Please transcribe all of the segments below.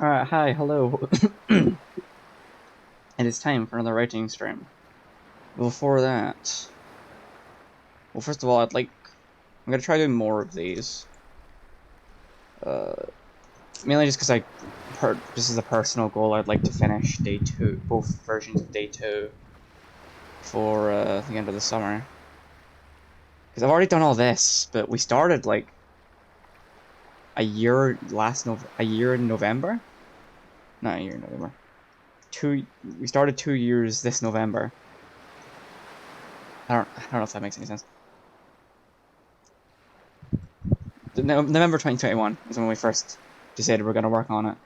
Alright, hi, hello. It is time for another writing stream. Before that, well, first of all, I'm gonna try doing more of these. Uh, Mainly just because this is a personal goal. I'd like to finish day 2, both versions of day 2, for the end of the summer. Because I've already done all this, but we started like a year in November? Not a year in November. We started 2 years this November. I don't know if that makes any sense. November 2021 is when we first decided we're going to work on it.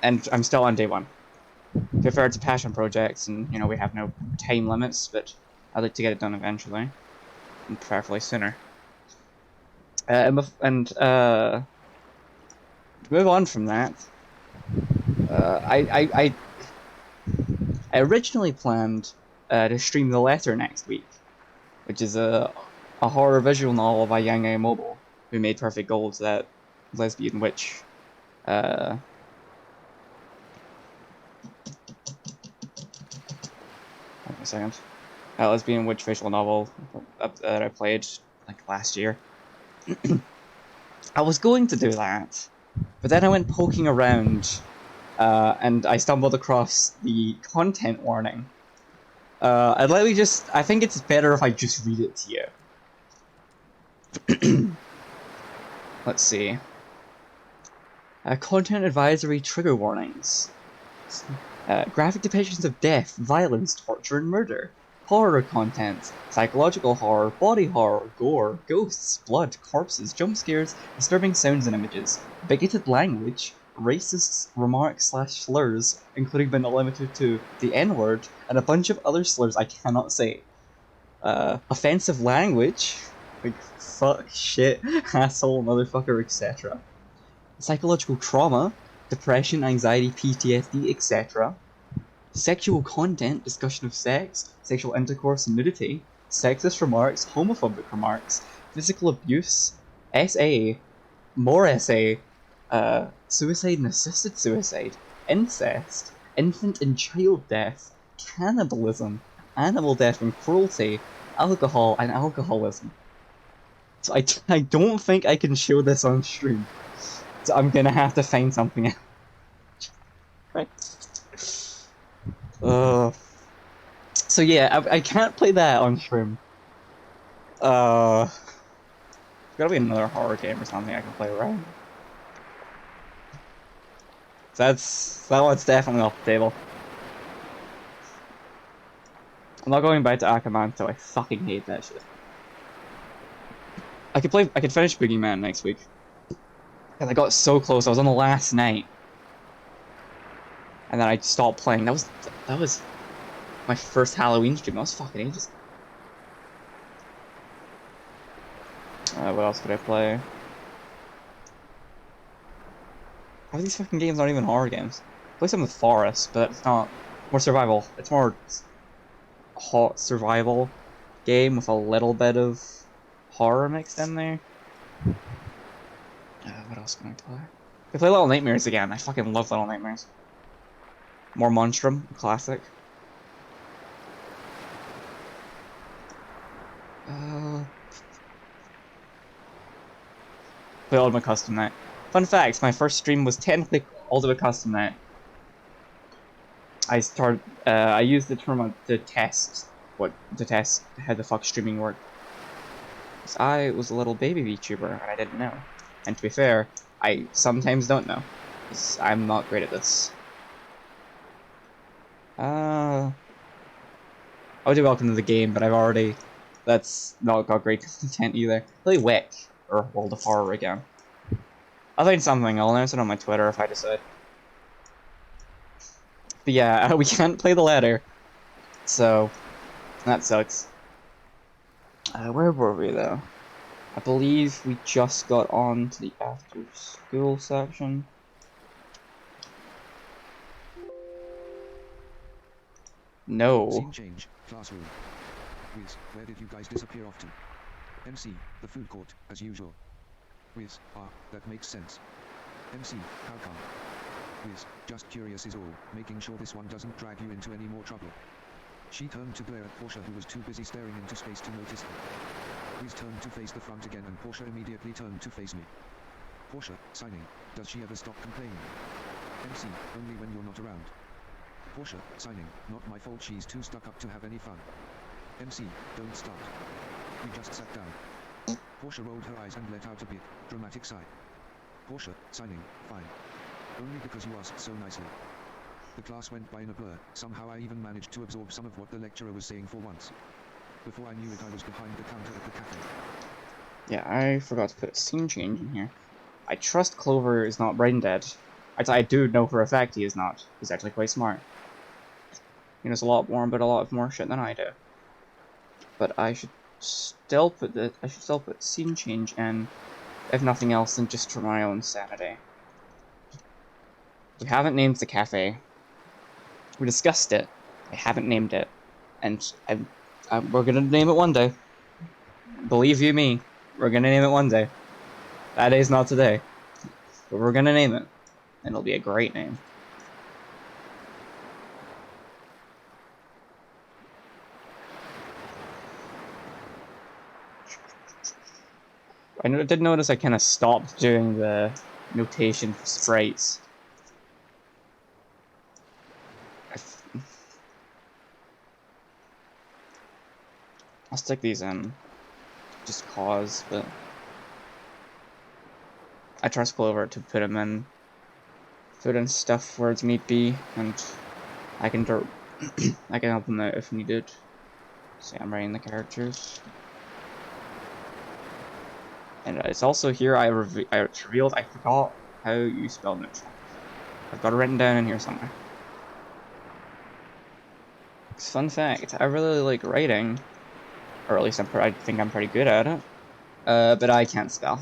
And I'm still on day 1. To be fair, it's a passion project, and we have no time limits, but I'd like to get it done eventually, and preferably sooner. To move on from that, I originally planned to stream The Letter next week, which is a horror visual novel by Yang Mobile, who made Perfect Gold, that lesbian witch. Wait a second. Lesbian witch visual novel that I played like last year. I was going to do that, but then I went poking around, and I stumbled across the content warning. I think it's better if I just read it to you. Let's see. Content advisory trigger warnings. Graphic depictions of death, violence, torture, and murder. Horror content. Psychological horror, body horror, gore, ghosts, blood, corpses, jump scares, disturbing sounds and images. Bigoted language, racist remarks / slurs, including but not limited to the N-word, and a bunch of other slurs I cannot say. Offensive language, like fuck, shit, asshole, motherfucker, etc. Psychological trauma, depression, anxiety, PTSD, etc. Sexual content, discussion of sex, sexual intercourse and nudity, sexist remarks, homophobic remarks, physical abuse, SA, more SA, suicide and assisted suicide, incest, infant and child death, cannibalism, animal death and cruelty, alcohol and alcoholism. So I don't think I can show this on stream. So I'm gonna have to find something else. Right. So yeah, I can't play that on stream. There's gotta be another horror game or something I can play, right? So that one's definitely off the table. I'm not going back to Akamanto. I fucking hate that shit. I could finish Boogeyman next week. And I got so close. I was on the last night, and then I stopped playing. That was my first Halloween stream. That was fucking ages. What else could I play? How are these fucking games not even horror games? Play some with Forest, but it's not more survival. It's more hot survival game with a little bit of horror mixed in there. What else can I play? I play Little Nightmares again. I fucking love Little Nightmares. More Monstrum, classic. Play Ultimate Custom Night. Fun fact: my first stream was technically Ultimate Custom Night. I used the term to test how the fuck streaming worked. I was a little baby VTuber and I didn't know. And to be fair, I sometimes don't know. Because I'm not great at this. I would do welcome to the game, but that's not got great content either. Play Wick, or World of Horror again. I'll find something, I'll announce it on my Twitter if I decide. But yeah, we can't play the letter. So, that sucks. Where were we though? I believe we just got on to the after school section. No. Scene change. Classroom. Riz, where did you guys disappear off to? MC, the food court, as usual. Riz, that makes sense. MC, how come? Wiz, just curious is all, making sure this one doesn't drag you into any more trouble. She turned to glare at Portia, who was too busy staring into space to notice her. Wiz turned to face the front again and Portia immediately turned to face me. Portia, signing, does she ever stop complaining? MC, only when you're not around. Portia, signing, not my fault, she's too stuck up to have any fun. MC, don't start. We just sat down. Portia rolled her eyes and let out a big, dramatic sigh. Portia, signing, fine. Only because you asked so nicely. The class went by in a blur, somehow I even managed to absorb some of what the lecturer was saying for once. Before I knew it, I was behind the counter at the cafe. Yeah, I forgot to put a scene change in here. I trust Clover is not brain dead. I do know for a fact he is not. He's actually quite smart. He knows a lot more about a lot more shit than I do. But I should still put scene change in, if nothing else than just for my own sanity. We haven't named the cafe. We discussed it. I haven't named it, and we're gonna name it one day. Believe you me, we're gonna name it one day. That day's not today, but we're gonna name it, and it'll be a great name. I did notice I kind of stopped doing the notation for sprites. I'll stick these in, just cause, but I trust Clover to put in stuff where it's need be, and I can I can help him out if needed. See, I'm writing the characters. And it's also here I revealed I forgot how you spell neutral. I've got it written down in here somewhere. Fun fact, I really like writing, or at least I think I'm pretty good at it, but I can't spell.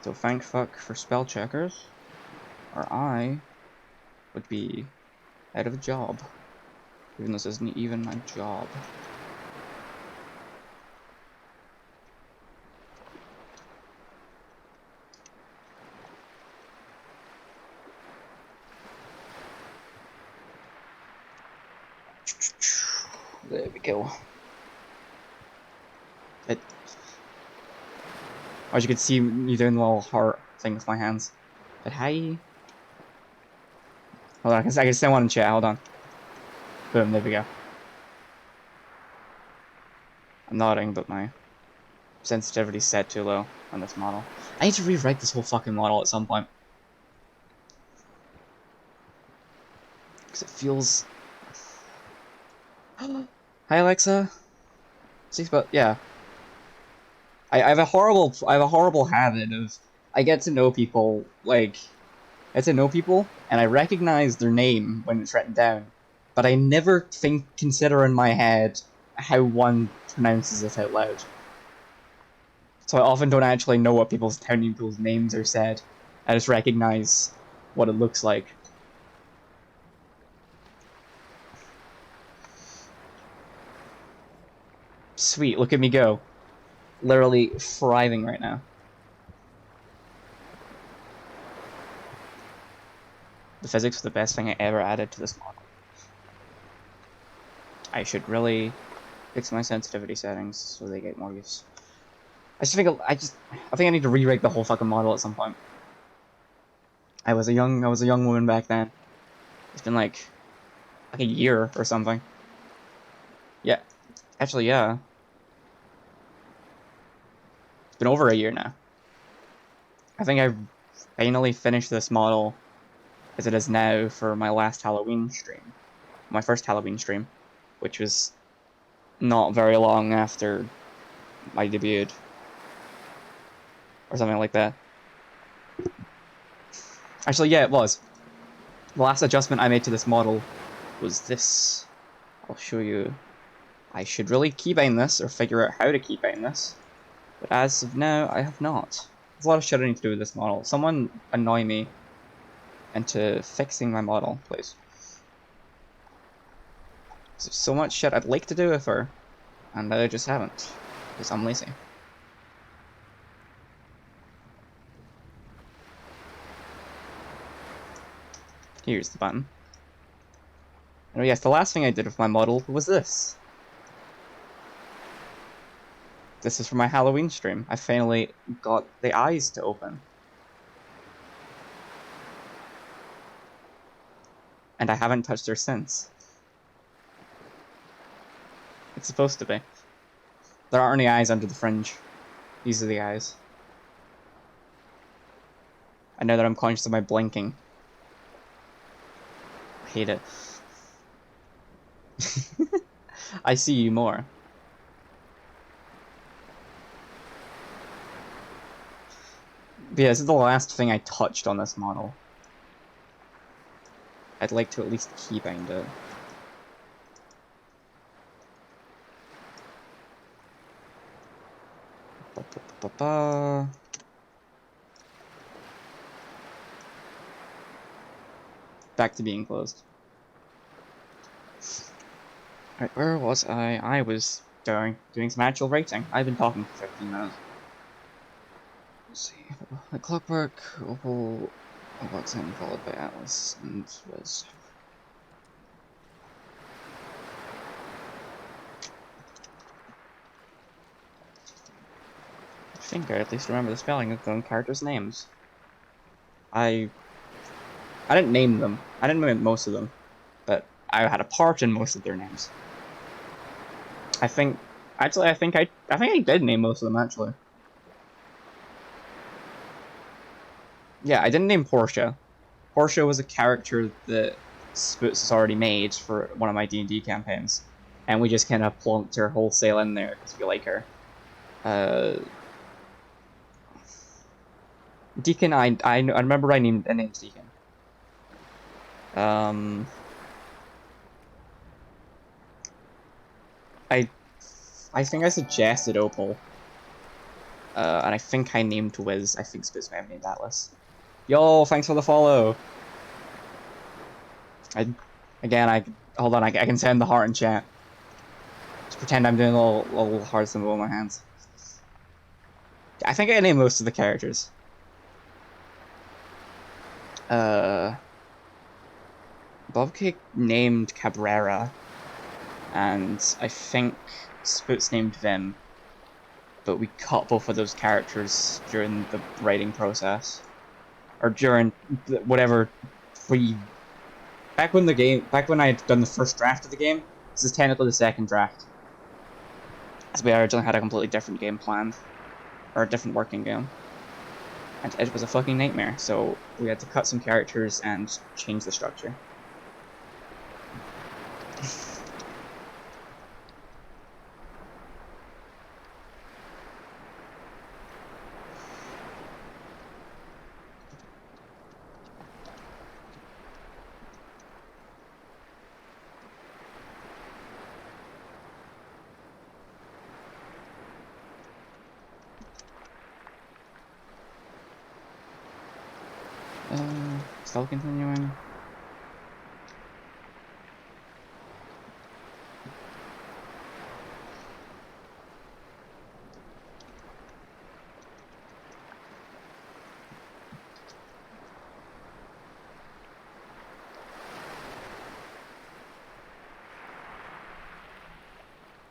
So thank fuck for spell checkers, or I would be out of a job, even though this isn't even my job. There we go. As you can see, me doing the little heart thing with my hands. But hi. Hold on, I can send one in chat. Hold on. Boom, there we go. I'm nodding, but my sensitivity's set too low on this model. I need to rewrite this whole fucking model at some point. Because it feels... Hi, Alexa. See, but yeah. I have a horrible habit of... I get to know people, and I recognize their name when it's written down, but I never consider in my head how one pronounces it out loud. So I often don't actually know how people's names are said. I just recognize what it looks like. Sweet, look at me go. Literally thriving right now. The physics was the best thing I ever added to this model. I should really fix my sensitivity settings so they get more use. I think I need to re-rig the whole fucking model at some point. I was a young woman back then. It's been like a year or something. Yeah. Actually, yeah. It's been over a year now. I think I finally finished this model as it is now for my last Halloween stream. My first Halloween stream, which was not very long after I debuted. Or something like that. Actually, yeah, it was. The last adjustment I made to this model was this. I'll show you. I should really keybind this, or figure out how to keybind this. But as of now, I have not. There's a lot of shit I need to do with this model. Someone annoy me into fixing my model, please. There's so much shit I'd like to do with her, and I just haven't, because I'm lazy. Here's the button. Oh yes, the last thing I did with my model was this. This is for my Halloween stream. I finally got the eyes to open. And I haven't touched her since. It's supposed to be. There aren't any eyes under the fringe. These are the eyes. I know that I'm conscious of my blinking. I hate it. I see you more. But yeah, this is the last thing I touched on this model. I'd like to at least keybind it. Back to being closed. Alright, where was I? I was doing some actual writing. I've been talking for 15 minutes. Let's see. The clockwork, opal, Oxen followed by Atlas, and Wiz. I think I at least remember the spelling of the characters' names. I didn't name them. I didn't name most of them, but I had a part in most of their names. I think I did name most of them actually. Yeah, I didn't name Portia. Portia was a character that Spoots has already made for one of my D&D campaigns, and we just kind of plonked her wholesale in there because we like her. Deacon, I remember I named Deacon. I think I suggested Opal. And I think I named Wiz. I think Spitz may have named Atlas. Yo, thanks for the follow. Hold on, I can send the heart in chat. Just pretend I'm doing a little heart symbol with my hands. I think I named most of the characters. Bobcake named Cabrera, and I think Spoots named Vim. But we cut both of those characters during the writing process, or during whatever back when I had done the first draft of the game. This is technically the second draft, as we originally had a completely different game planned, or a different working game, and it was a fucking nightmare. So we had to cut some characters and change the structure. Still continuing.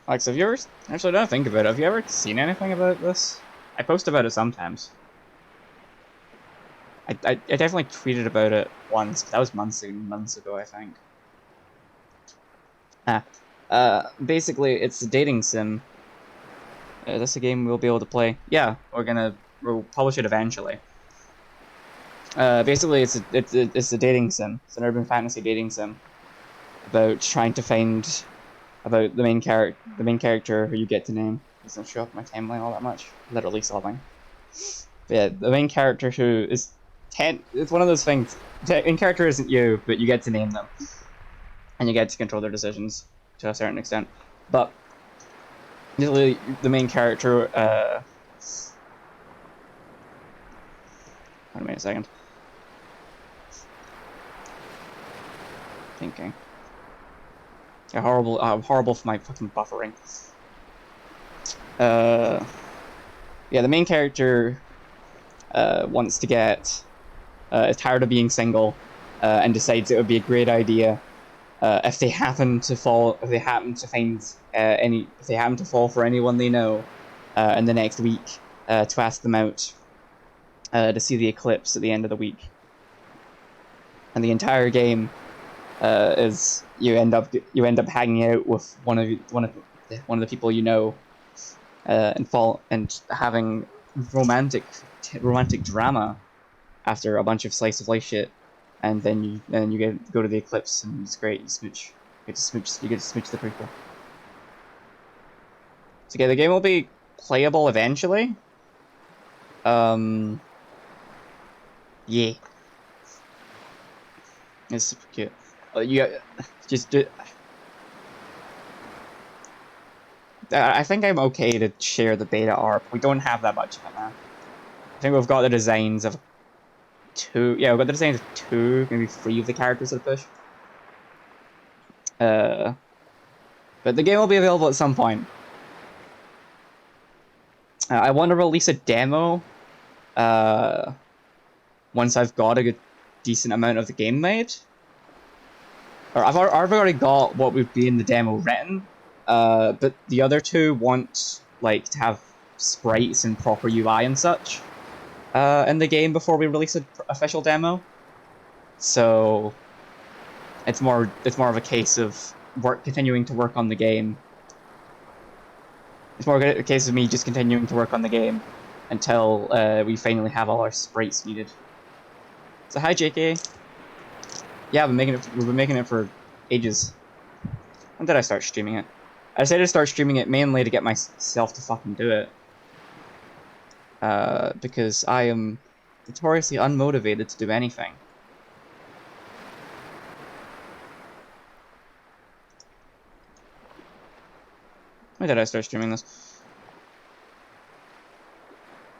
Alex, have you ever actually don't think about it? Have you ever seen anything about this? I post about it sometimes. I definitely tweeted about it once, but that was months ago, I think. Basically, it's a dating sim. Is this a game we'll be able to play? Yeah, we'll publish it eventually. Basically, it's a dating sim. It's an urban fantasy dating sim about trying to find the main character who you get to name. It doesn't show up in my timeline all that much. Literally sobbing. But yeah, the main character who is it's one of those things. The main character isn't you, but you get to name them, and you get to control their decisions to a certain extent. But usually, the main character. Wait a second. Thinking. Yeah, horrible for my fucking buffering. Yeah, the main character wants to get is tired of being single, and decides it would be a great idea if they happen to fall, if they happen to find if they happen to fall for anyone they know in the next week, to ask them out to see the eclipse at the end of the week. And the entire game is you end up hanging out with one of the people you know, and having romantic drama after a bunch of slice of life shit, and then you go to the eclipse and it's great. You smooch, you get to smooch the prequel. So yeah, the game will be playable eventually. Yeah, it's super cute. You just do. I think I'm okay to share the beta art. We don't have that much of it now. I think we've got the designs of two. Yeah, we've got the designs of two, maybe three of the characters at the push. But the game will be available at some point. I want to release a demo once I've got a good, decent amount of the game made. Or I've already got what would be in the demo written, but the other two want like to have sprites and proper UI and such in the game before we release an official demo. So it's more of a case of continuing to work on the game. It's more a case of me just continuing to work on the game until we finally have all our sprites needed. So hi JK. Yeah, we've been making it for ages. When did I start streaming it? I decided to start streaming it mainly to get myself to fucking do it. Because I am notoriously unmotivated to do anything. When did I start streaming this?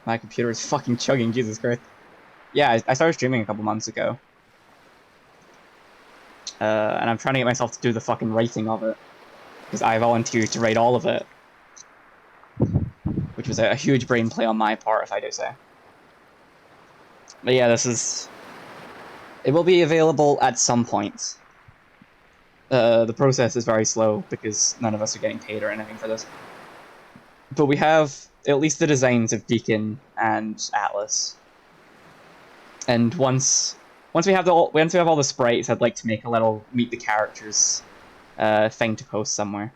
My computer is fucking chugging, Jesus Christ. Yeah, I started streaming a couple months ago. And I'm trying to get myself to do the fucking writing of it. Because I volunteered to write all of it. Which was a huge brain play on my part, if I do say. But yeah, it will be available at some point. The process is very slow because none of us are getting paid or anything for this. But we have at least the designs of Deacon and Atlas. And once we have all the sprites, I'd like to make a little meet the characters thing to post somewhere.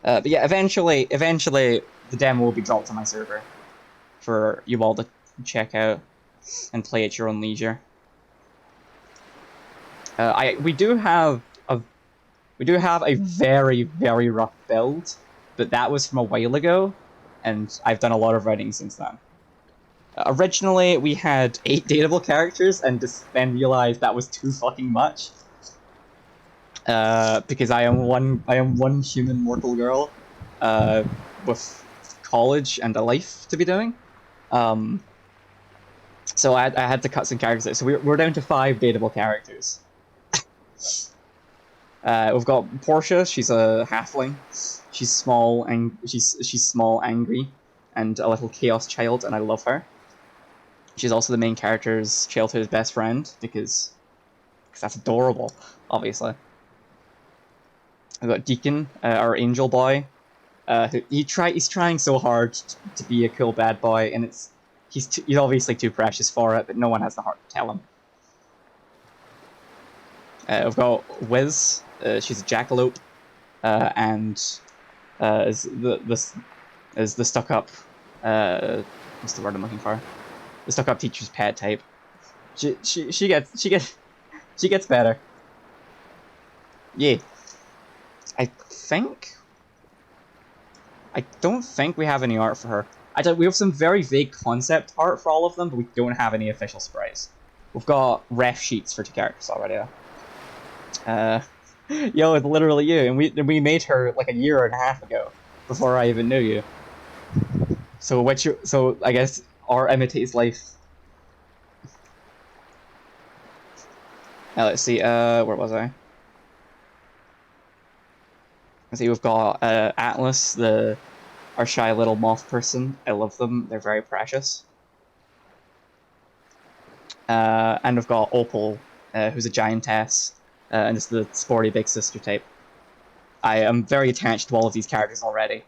But yeah, eventually the demo will be dropped on my server for you all to check out and play at your own leisure. We do have a very, very rough build, but that was from a while ago, and I've done a lot of writing since then. Originally, we had 8 dateable characters, and then realized that was too fucking much. Because I am one human mortal girl, with college and a life to be doing. So I had to cut some characters out. So we're down to 5 dateable characters. We've got Portia. She's a halfling. She's small and she's small, angry, and a little chaos child, and I love her. She's also the main character's childhood best friend because that's adorable, obviously. We've got Deacon, our angel boy. He's trying so hard to be a cool bad boy, and he's obviously too precious for it, but no one has the heart to tell him. We've got Wiz. She's a jackalope, and is the stuck up. What's the word I'm looking for? The stuck up teacher's pet type. She gets better. Yeah. I don't think we have any art for her. We have some very vague concept art for all of them, but we don't have any official sprites. We've got ref sheets for 2 characters already. Yo, it's literally you, and we made her like a year and a half ago, before I even knew you. So I guess art imitates life. Now let's see. Where was I? Let's see. We've got Atlas, our shy little moth person. I love them. They're very precious. And we've got Opal, who's a giantess, and is the sporty big sister type. I am very attached to all of these characters already.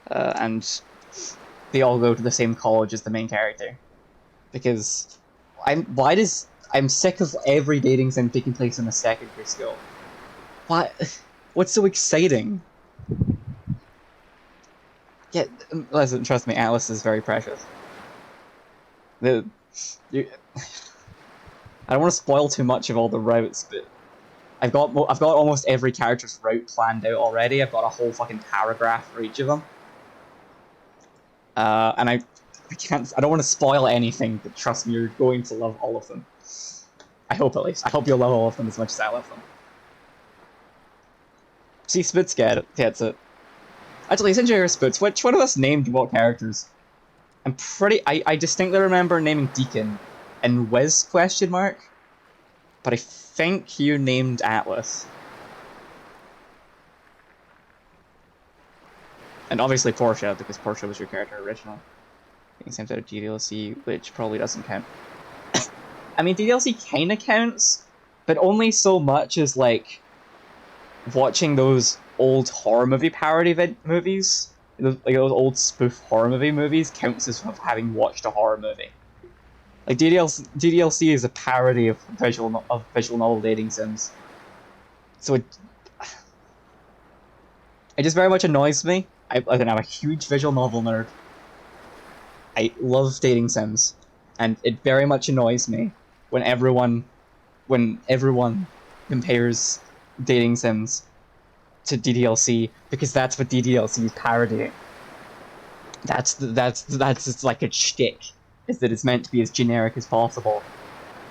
And they all go to the same college as the main character. Because I'm sick of every dating sim taking place in a secondary school. What? What's so exciting? Yeah, listen, trust me, Atlas is very precious. The, you, I don't want to spoil too much of all the routes, but I've got almost every character's route planned out already. I've got a whole fucking paragraph for each of them. And I don't want to spoil anything, but trust me, you're going to love all of them. I hope at least. I hope you'll love all of them as much as I love them. See, Spitz gets it. Actually, since you're Spitz, which one of us named what characters? I distinctly remember naming Deacon and Wiz ? But I think you named Atlas. And obviously Portia, because Portia was your character originally. Same sort of DDLC, which probably doesn't count. I mean, DDLC kinda counts, but only so much as, like, watching those old horror movie parody movies, those old spoof horror movie movies, counts as having watched a horror movie. Like, DDLC is a parody of visual novel dating sims. So it just very much annoys me. I'm a huge visual novel nerd. I love dating sims, and it very much annoys me when everyone compares dating sims to DDLC, because that's what DDLC is parodying. That's just like a shtick, is that it's meant to be as generic as possible,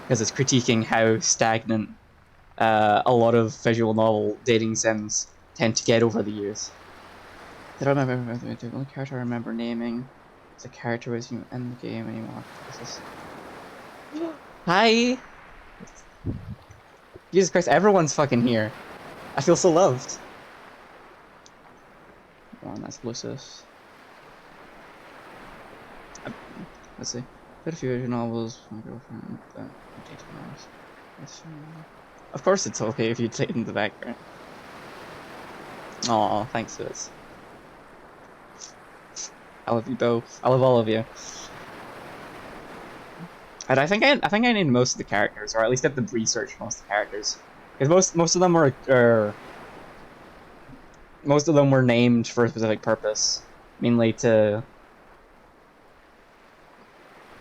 because it's critiquing how stagnant a lot of visual novel dating sims tend to get over the years. I don't remember the only character I remember naming is a character isn't in the game anymore. Hi! Jesus Christ, everyone's fucking here. I feel so loved. Oh, that's Lucius. Let's see. Read a few visual novels from my girlfriend. Of course it's okay if you take it in the background. Aw, thanks for this. I love you both. I love all of you. And I think I named most of the characters, or at least did the research for most of the characters, because most of them were named for a specific purpose, mainly to.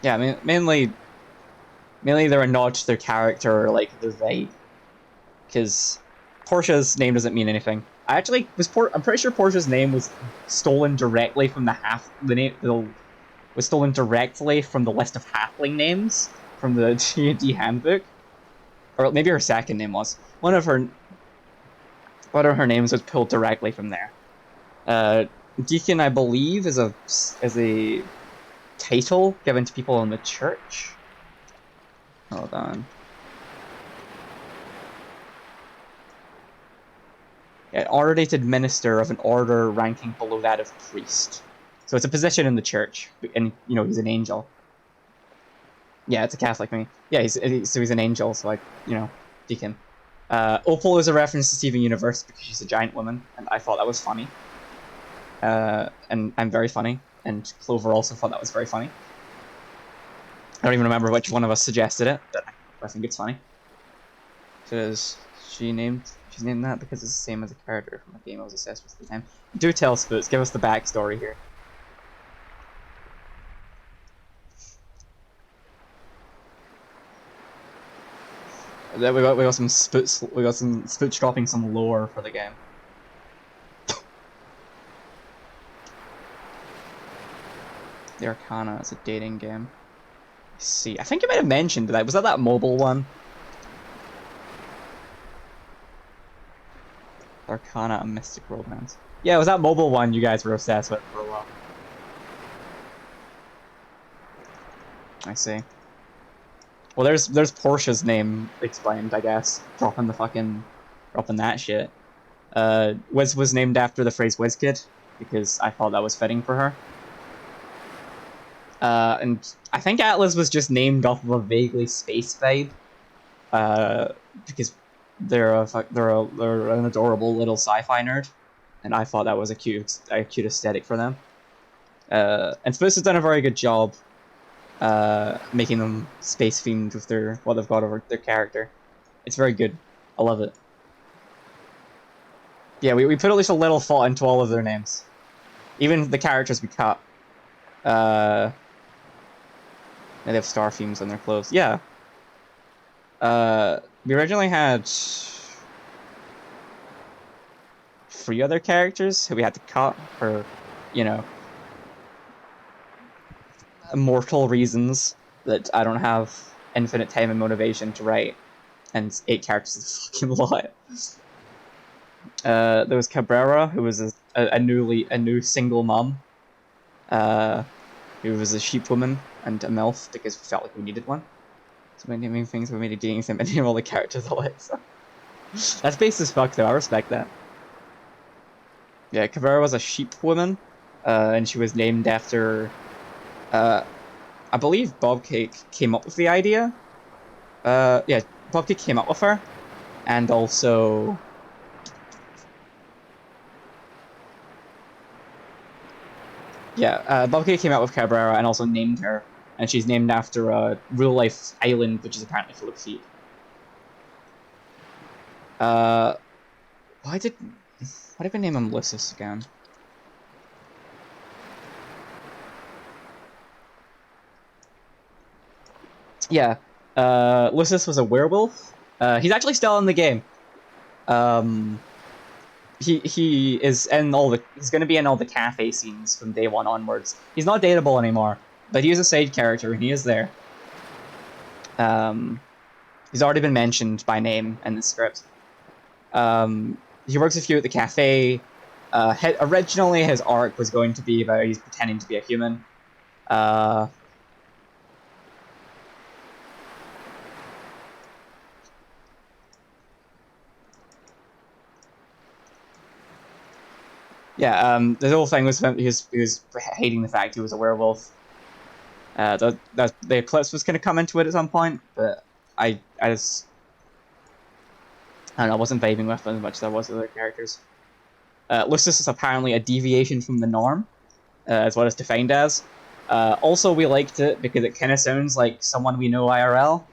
Yeah, mainly they're a nod to their character, or like their vibe. Because Portia's name doesn't mean anything. I'm pretty sure Portia's name was stolen directly from was stolen directly from the list of halfling names from the D&D handbook, or maybe her second name was. One of her names was pulled directly from there. Deacon, I believe, is a title given to people in the church. Hold on. An ordained minister of an order ranking below that of priest. So it's a position in the church, and he's an angel. Yeah, it's a Catholic thing. Yeah, he's an angel, so deacon. Opal is a reference to Steven Universe because she's a giant woman, and I thought that was funny. And I'm very funny, and Clover also thought that was very funny. I don't even remember which one of us suggested it, but I think it's funny. Because she's named that because it's the same as a character from a game I was obsessed with at the time. Do tell, Spoots, give us the backstory here. Then we got some Spoots dropping some lore for the game. The Arcana is a dating game. Let's see, I think you might have mentioned that. Was that mobile one? Arcana, a mystic romance. Yeah, it was that mobile one you guys were obsessed with for a while. I see. Well, there's Portia's name explained, I guess. Dropping that shit. Wiz was named after the phrase WizKid, because I thought that was fitting for her. And I think Atlas was just named off of a vaguely space vibe, because they're an adorable little sci-fi nerd, and I thought that was a cute aesthetic for them. And Spurs has done a very good job making them space themed with what they've got over their character. It's very good. I love it. Yeah, we put at least a little thought into all of their names, even the characters we cut. They have star themes on their clothes. Yeah. We originally had 3 other characters who we had to cut for, you know, immortal reasons that I don't have infinite time and motivation to write, and 8 characters is a fucking lot. There was Cabrera, who was a new single mom, who was a sheep woman and a MILF because we felt like we needed one. So by naming things, we made it dating sim and name all the characters I like. So that's base as fuck, though. I respect that. Yeah, Cabrera was a sheep woman, and she was named after. I believe Bobcake came up with the idea. Yeah, Bobcake came up with her, and also. Yeah, Bobcake came out with Cabrera and also named her, and she's named after a real life island which is apparently full of sheep. Why did we name him Lysis again? Yeah, Lysis was a werewolf. He's actually still in the game. He is in he's going to be in all the cafe scenes from day 1 onwards. He's not dateable anymore, but he is a side character and he is there. He's already been mentioned by name in the script. He works with you at the cafe. Originally, his arc was going to be about he's pretending to be a human. Yeah, the whole thing was he was hating the fact he was a werewolf. The Eclipse was going to come into it at some point, but I don't know, I wasn't vibing with them as much as I was with other characters. Lucis is apparently a deviation from the norm, is what it's defined as. Also, we liked it because it kind of sounds like someone we know IRL,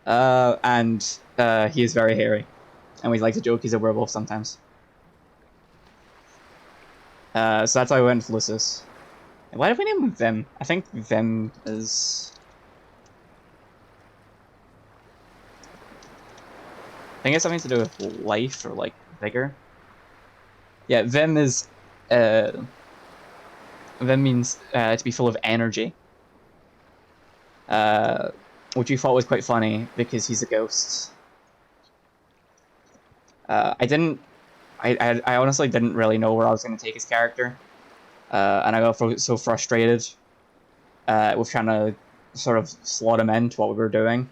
and he is very hairy, and we like to joke he's a werewolf sometimes. So that's why we went with Lucis. Why did we name him Vim? I think Vim is. I think it's something to do with life or like vigor. Yeah, Vim is. Vim means to be full of energy. Which we thought was quite funny because he's a ghost. I honestly didn't really know where I was going to take his character, and I got so frustrated with trying to sort of slot him into what we were doing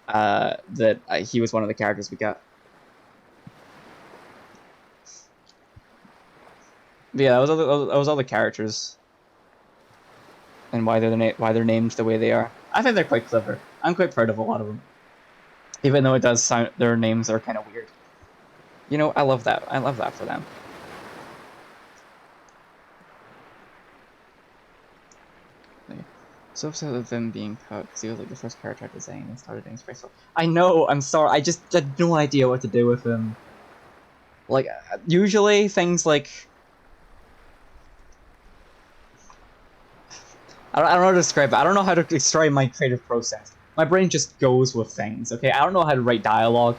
that he was one of the characters we got. But yeah, that was all the characters, and why they're named the way they are. I think they're quite clever. I'm quite proud of a lot of them, even though it does sound their names are kind of weird. You know, I love that. I love that for them. So upset with them being cut because he was like the first character I designed and started doing Spaceful. I know, I'm sorry, I just had no idea what to do with him. Like, usually things like. I don't know how to describe it. I don't know how to describe my creative process. My brain just goes with things, okay? I don't know how to write dialogue.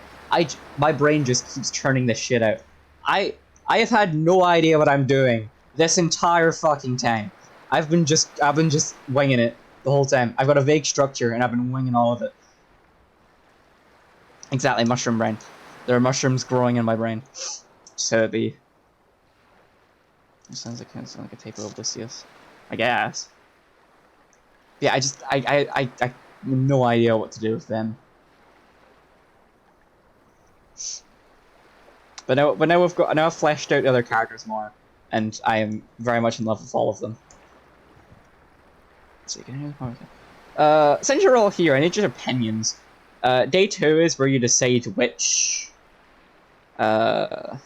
My brain just keeps churning this shit out. I have had no idea what I'm doing this entire fucking time. I've been just winging it the whole time. I've got a vague structure and I've been winging all of it. Exactly, mushroom brain. There are mushrooms growing in my brain. So it sounds like a type of Odysseus, I guess. Yeah, I have no idea what to do with them. But now I've fleshed out the other characters more, and I am very much in love with all of them. Let's see, since you're all here, I need your opinions. Day 2 is where you decide which. Pardon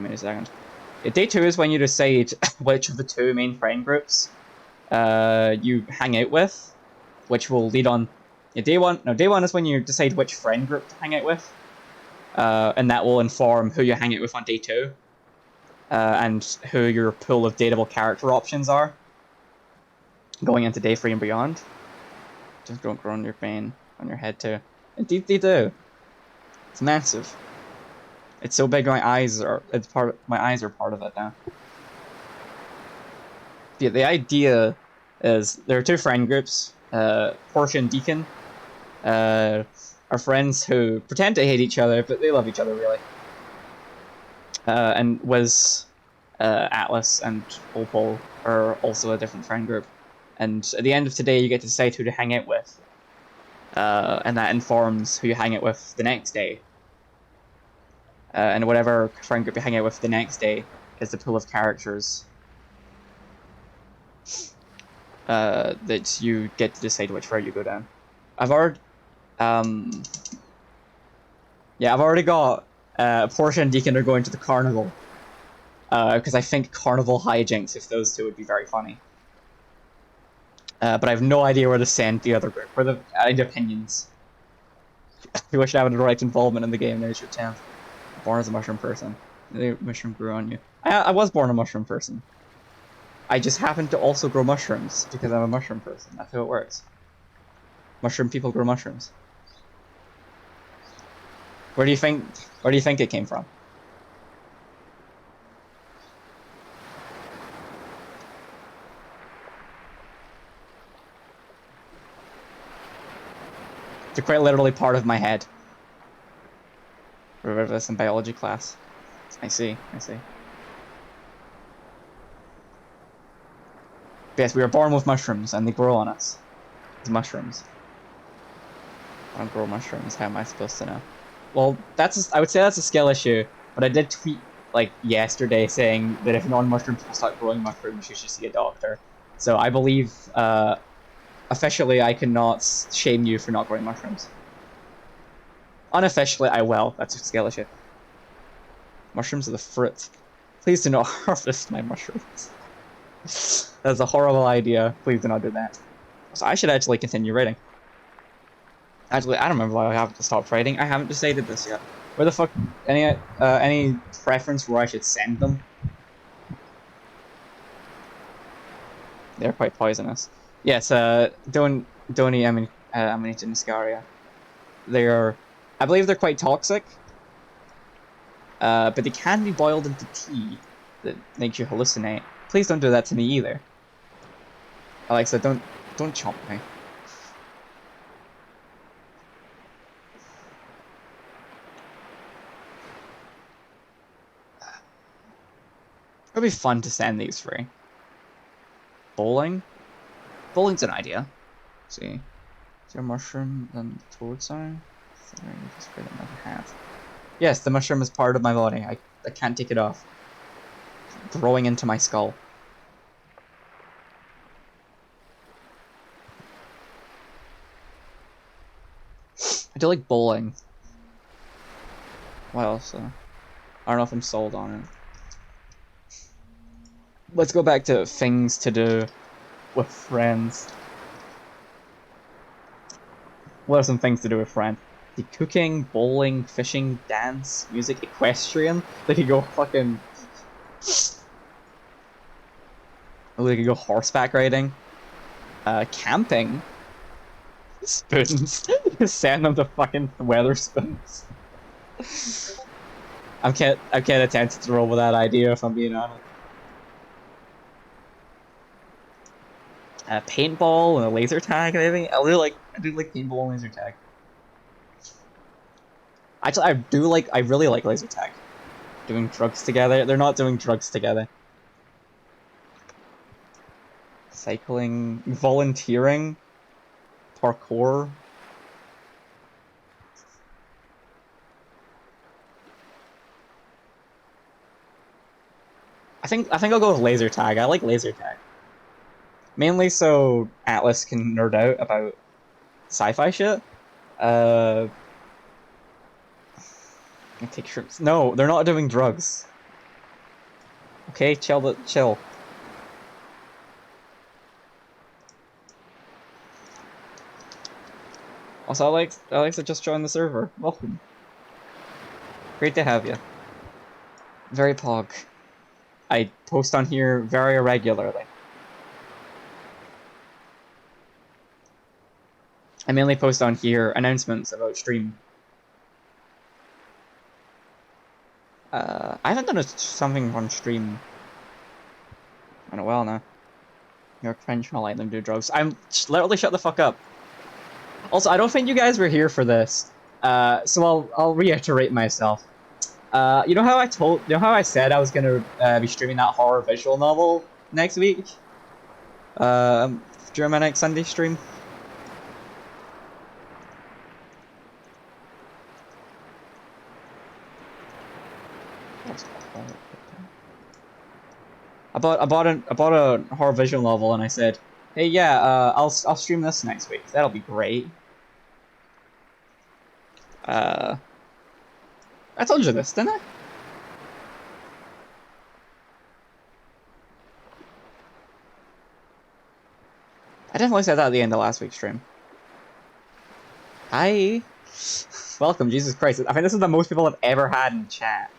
me a second. Day 2 is when you decide which of the two main friend groups you hang out with, which will lead on. Day 1 is when you decide which friend group to hang out with, and that will inform who you hang out with on day 2, and who your pool of dateable character options are going into day 3 and beyond. Just don't grow on your brain, on your head too. Indeed they do. It's massive. It's so big my eyes are part of it now. Yeah, the idea is there are two friend groups, Portia and Deacon, are friends who pretend to hate each other, but they love each other really. And Wiz, Atlas, and Opal are also a different friend group. And at the end of today, you get to decide who to hang out with. And that informs who you hang out with the next day. And whatever friend group you hang out with the next day is the pool of characters that you get to decide which route you go down. I've already got Portia and Deacon are going to the carnival. Because I think carnival hijinks if those two would be very funny. But I have no idea where to send the other group. I need opinions. If you wish to have a direct involvement in the game, there's your chance. Born as a mushroom person. The mushroom grew on you. I was born a mushroom person. I just happen to also grow mushrooms because I'm a mushroom person. That's how it works. Mushroom people grow mushrooms. Where do you think it came from? They're quite literally part of my head. Remember this in biology class. I see. Yes, we were born with mushrooms, and they grow on us. As mushrooms. I don't grow mushrooms, how am I supposed to know? Well, I would say that's a skill issue, but I did tweet, like, yesterday saying that if non-mushroom people start growing mushrooms, you should see a doctor. So I believe, officially I cannot shame you for not growing mushrooms. Unofficially, I will. That's a skill issue. Mushrooms are the fruit. Please do not harvest my mushrooms. That's a horrible idea. Please do not do that. So I should actually continue writing. Actually, I don't remember why I have to stop writing. I haven't decided this yet. Where the fuck? Any preference where I should send them? They're quite poisonous. Yes, Doni Amanita Muscaria. I believe they're quite toxic. But they can be boiled into tea that makes you hallucinate. Please don't do that to me either. Alexa, don't chomp me. It'd be fun to send these free. Bowling? Bowling's an idea. Let's see. Is there a mushroom and toad sign? Sorry, just for another half. Yes, the mushroom is part of my body. I can't take it off. It's growing into my skull. I do like bowling. What else? I don't know if I'm sold on it. Let's go back to things to do with friends. What are some things to do with friends? The cooking, bowling, fishing, dance, music, equestrian. They could go fucking... They could go horseback riding. Camping. Spoons. Just send them to fucking Weatherspoons. I'm kind of tempted to roll with that idea if I'm being honest. Paintball and a laser tag, maybe. I do like paintball and laser tag. Actually, I really like laser tag. Doing drugs together. They're not doing drugs together. Cycling, volunteering, parkour. I think I'll go with laser tag. I like laser tag. Mainly so Atlas can nerd out about sci-fi shit. Uh, take shrooms. No, they're not doing drugs. Okay, chill. Also, Alexa just joined the server. Welcome. Great to have you. Very pog. I post on here very irregularly. I mainly post on here announcements about stream. I haven't done something on stream in a while now. Your conventional let them do drugs. I'm literally shut the fuck up. Also, I don't think you guys were here for this. So I'll reiterate myself. You know how I said I was gonna be streaming that horror visual novel next week? During my next Sunday stream. I bought a horror visual novel and I said, hey yeah, I'll stream this next week. That'll be great. I told you this, didn't I? I definitely said that at the end of last week's stream. Hi. Welcome, Jesus Christ. I think this is the most people I've ever had in chat.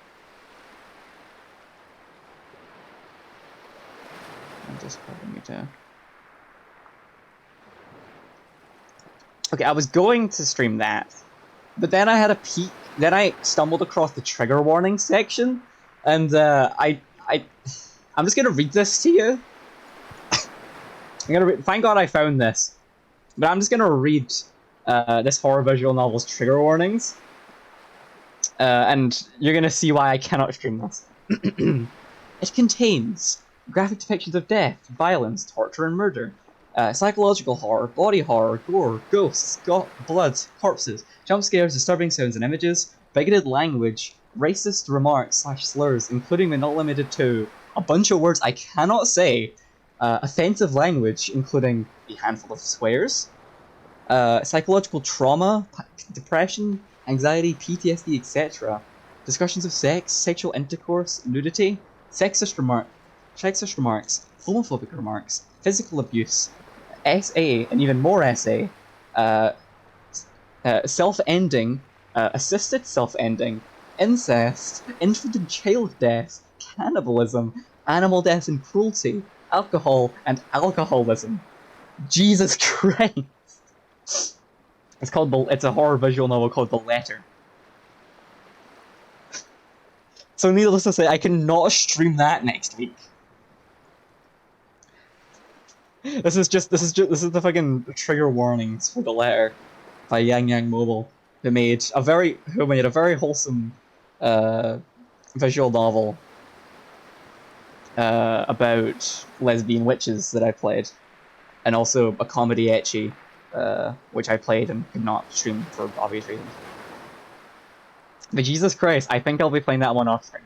I'm just probably need to... Okay, I was going to stream that, but then I had a peek. Then I stumbled across the trigger warning section, and I'm just gonna read this to you. Thank God I found this, but I'm just gonna read this horror visual novel's trigger warnings, and you're gonna see why I cannot stream this. It contains graphic depictions of death, violence, torture, and murder. Psychological horror, body horror, gore, ghosts, blood, corpses, jump scares, disturbing sounds and images, bigoted language, racist remarks / slurs, including but not limited to a bunch of words I cannot say, offensive language, including a handful of swears, psychological trauma, depression, anxiety, PTSD, etc., discussions of sex, sexual intercourse, nudity, sexist remarks, homophobic remarks, physical abuse, SA, and even more SA, self-ending, assisted self-ending, incest, infant and child death, cannibalism, animal death and cruelty, alcohol, and alcoholism. Jesus Christ! It's a horror visual novel called The Letter. So needless to say, I cannot stream that next week. This is the fucking trigger warnings for The Letter by Yang Yang Mobile, who made a very wholesome visual novel about lesbian witches that I played, and also a comedy ecchi, which I played and could not stream for obvious reasons. But Jesus Christ, I think I'll be playing that one off stream.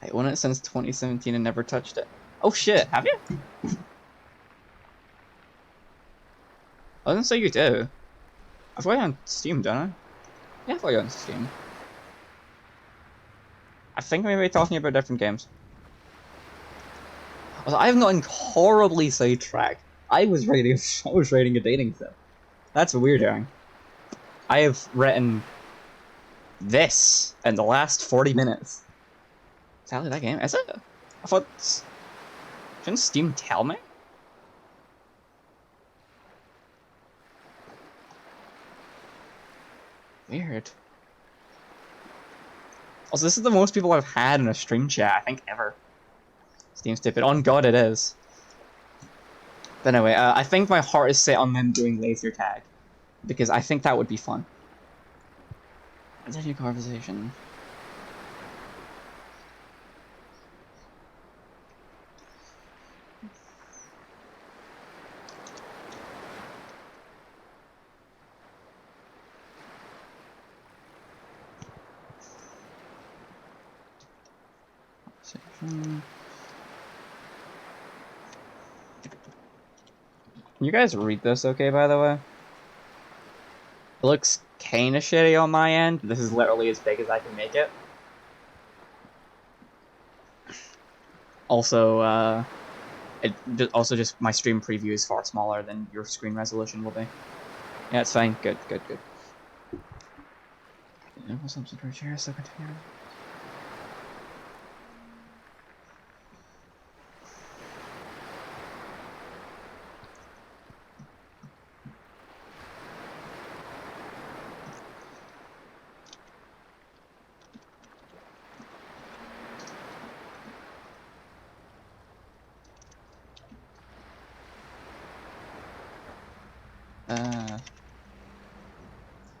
I own it since 2017 and never touched it. Oh shit, have you? I didn't say you do. I've got you on Steam, don't I? Yeah, I've got you on Steam. I think we may be talking about different games. Also, I've gotten horribly sidetracked. I was writing a dating sim. That's what we're doing. I have written this in the last 40 minutes. Is that game? Is it? I thought... Shouldn't Steam tell me? Weird. Also, this is the most people I've had in a stream chat, I think, ever. Steam stupid. On God, it is. But anyway, I think my heart is set on them doing laser tag, because I think that would be fun. Continue conversation. Section. Can you guys read this okay, by the way? It looks kinda shitty on my end. This is literally as big as I can make it. Also, also just my stream preview is far smaller than your screen resolution will be. Yeah, it's fine. Good.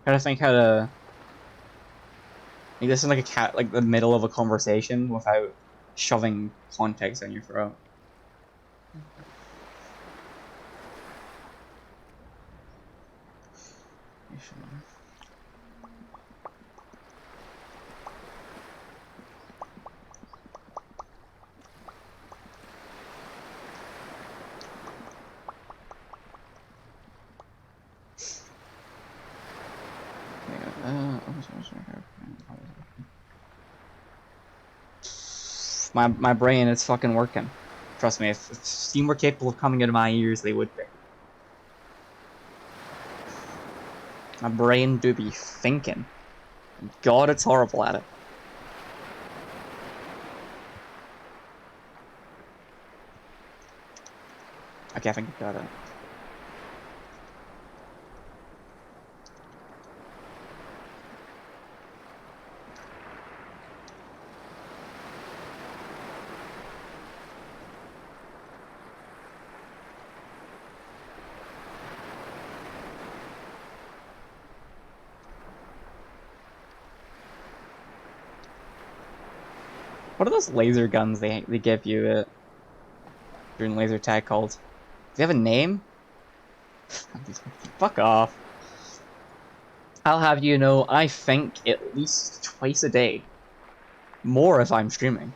Gotta think how to make this in like a cat, like the middle of a conversation without shoving context down your throat. My brain is fucking working. Trust me, if Steam were capable of coming into my ears, they would be. My brain do be thinking. God, it's horrible at it. Okay, I think I got it. What are those laser guns they give you during laser tag calls? Do they have a name? Fuck off. I'll have you know, I think at least twice a day. More if I'm streaming.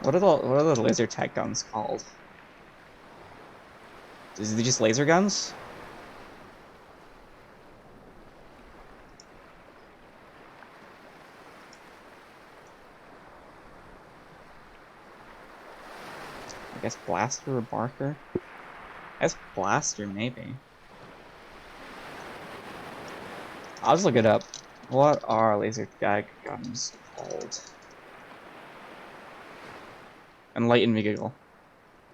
What are the laser tag guns called? Is it just laser guns? I guess Blaster or Barker? I guess Blaster, maybe. I'll just look it up. What are laser tag guns called? Enlighten me, Google.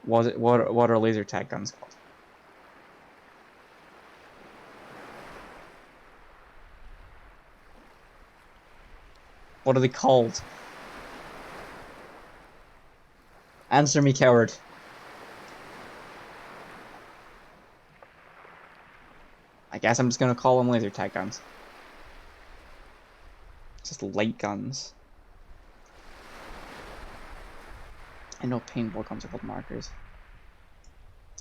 What are laser tag guns called? What are they called? Answer me, coward. I guess I'm just gonna call them laser tag guns. Just light guns. I know paintball guns are called markers.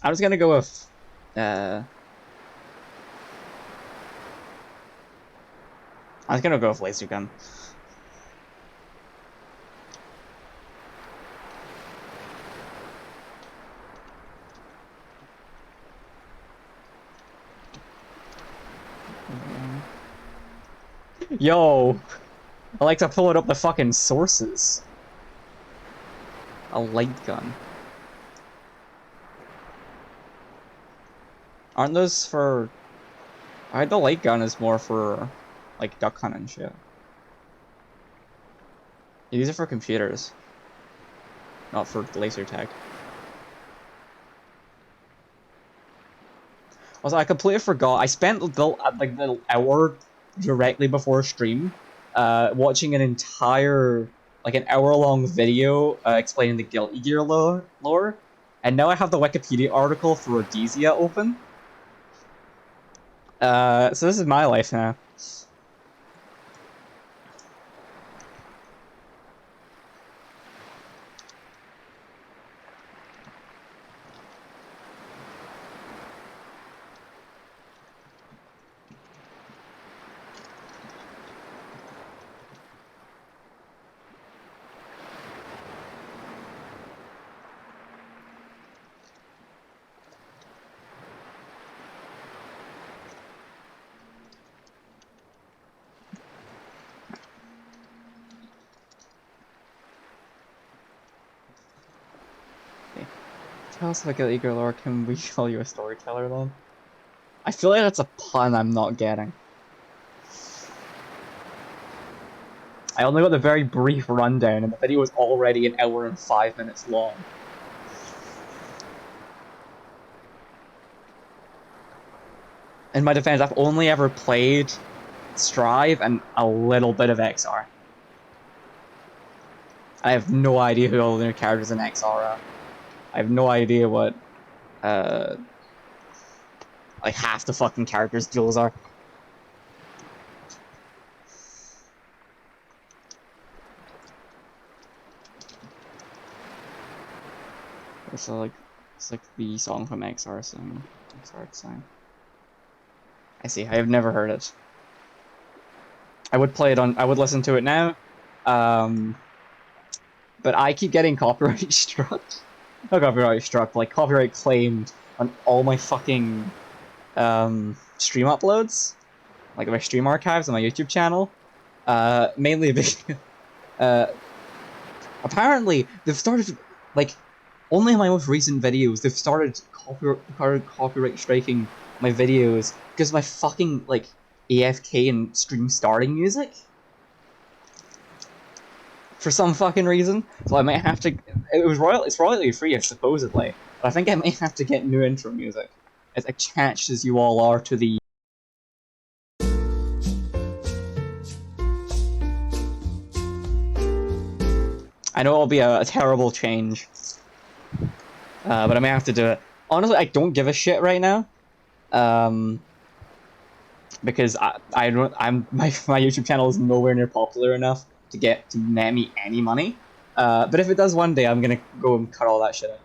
I was gonna go with I was gonna go with laser gun. Yo, I like to pull it up the fucking sources. A light gun. Aren't those for? I heard the light gun is more for like duck hunt and shit. Yeah, these are for computers, not for laser tag. Also, I completely forgot. I spent the hour directly before stream, watching an entire an hour-long video explaining the Guilty Gear lore, and now I have the Wikipedia article for Rhodesia open. So this is my life now. else have I got eager lore? Can we call you a storyteller then? I feel like that's a pun I'm not getting. I only got the very brief rundown, and the video is already an hour and 5 minutes long. In my defense, I've only ever played Strive and a little bit of XR. I have no idea who all the new characters in XR are. I have no idea what, like half the fucking characters' duels are. So it's like the song from XR song. XR song. I see. I have never heard it. I would play it on. I would listen to it now, but I keep getting copyright struck. Not copyright struck, like copyright claimed on all my fucking stream uploads, like my stream archives on my YouTube channel. Mainly because apparently they've started like only in my most recent videos they've started copyright striking my videos because my fucking like AFK and stream starting music for some fucking reason. So I might have to. It's royalty free supposedly, but I think I may have to get new intro music. As attached as you all are to the. I know it'll be a terrible change, but I may have to do it. Honestly, I don't give a shit right now, because my YouTube channel is nowhere near popular enough to net me any money. But if it does one day, I'm gonna go and cut all that shit out.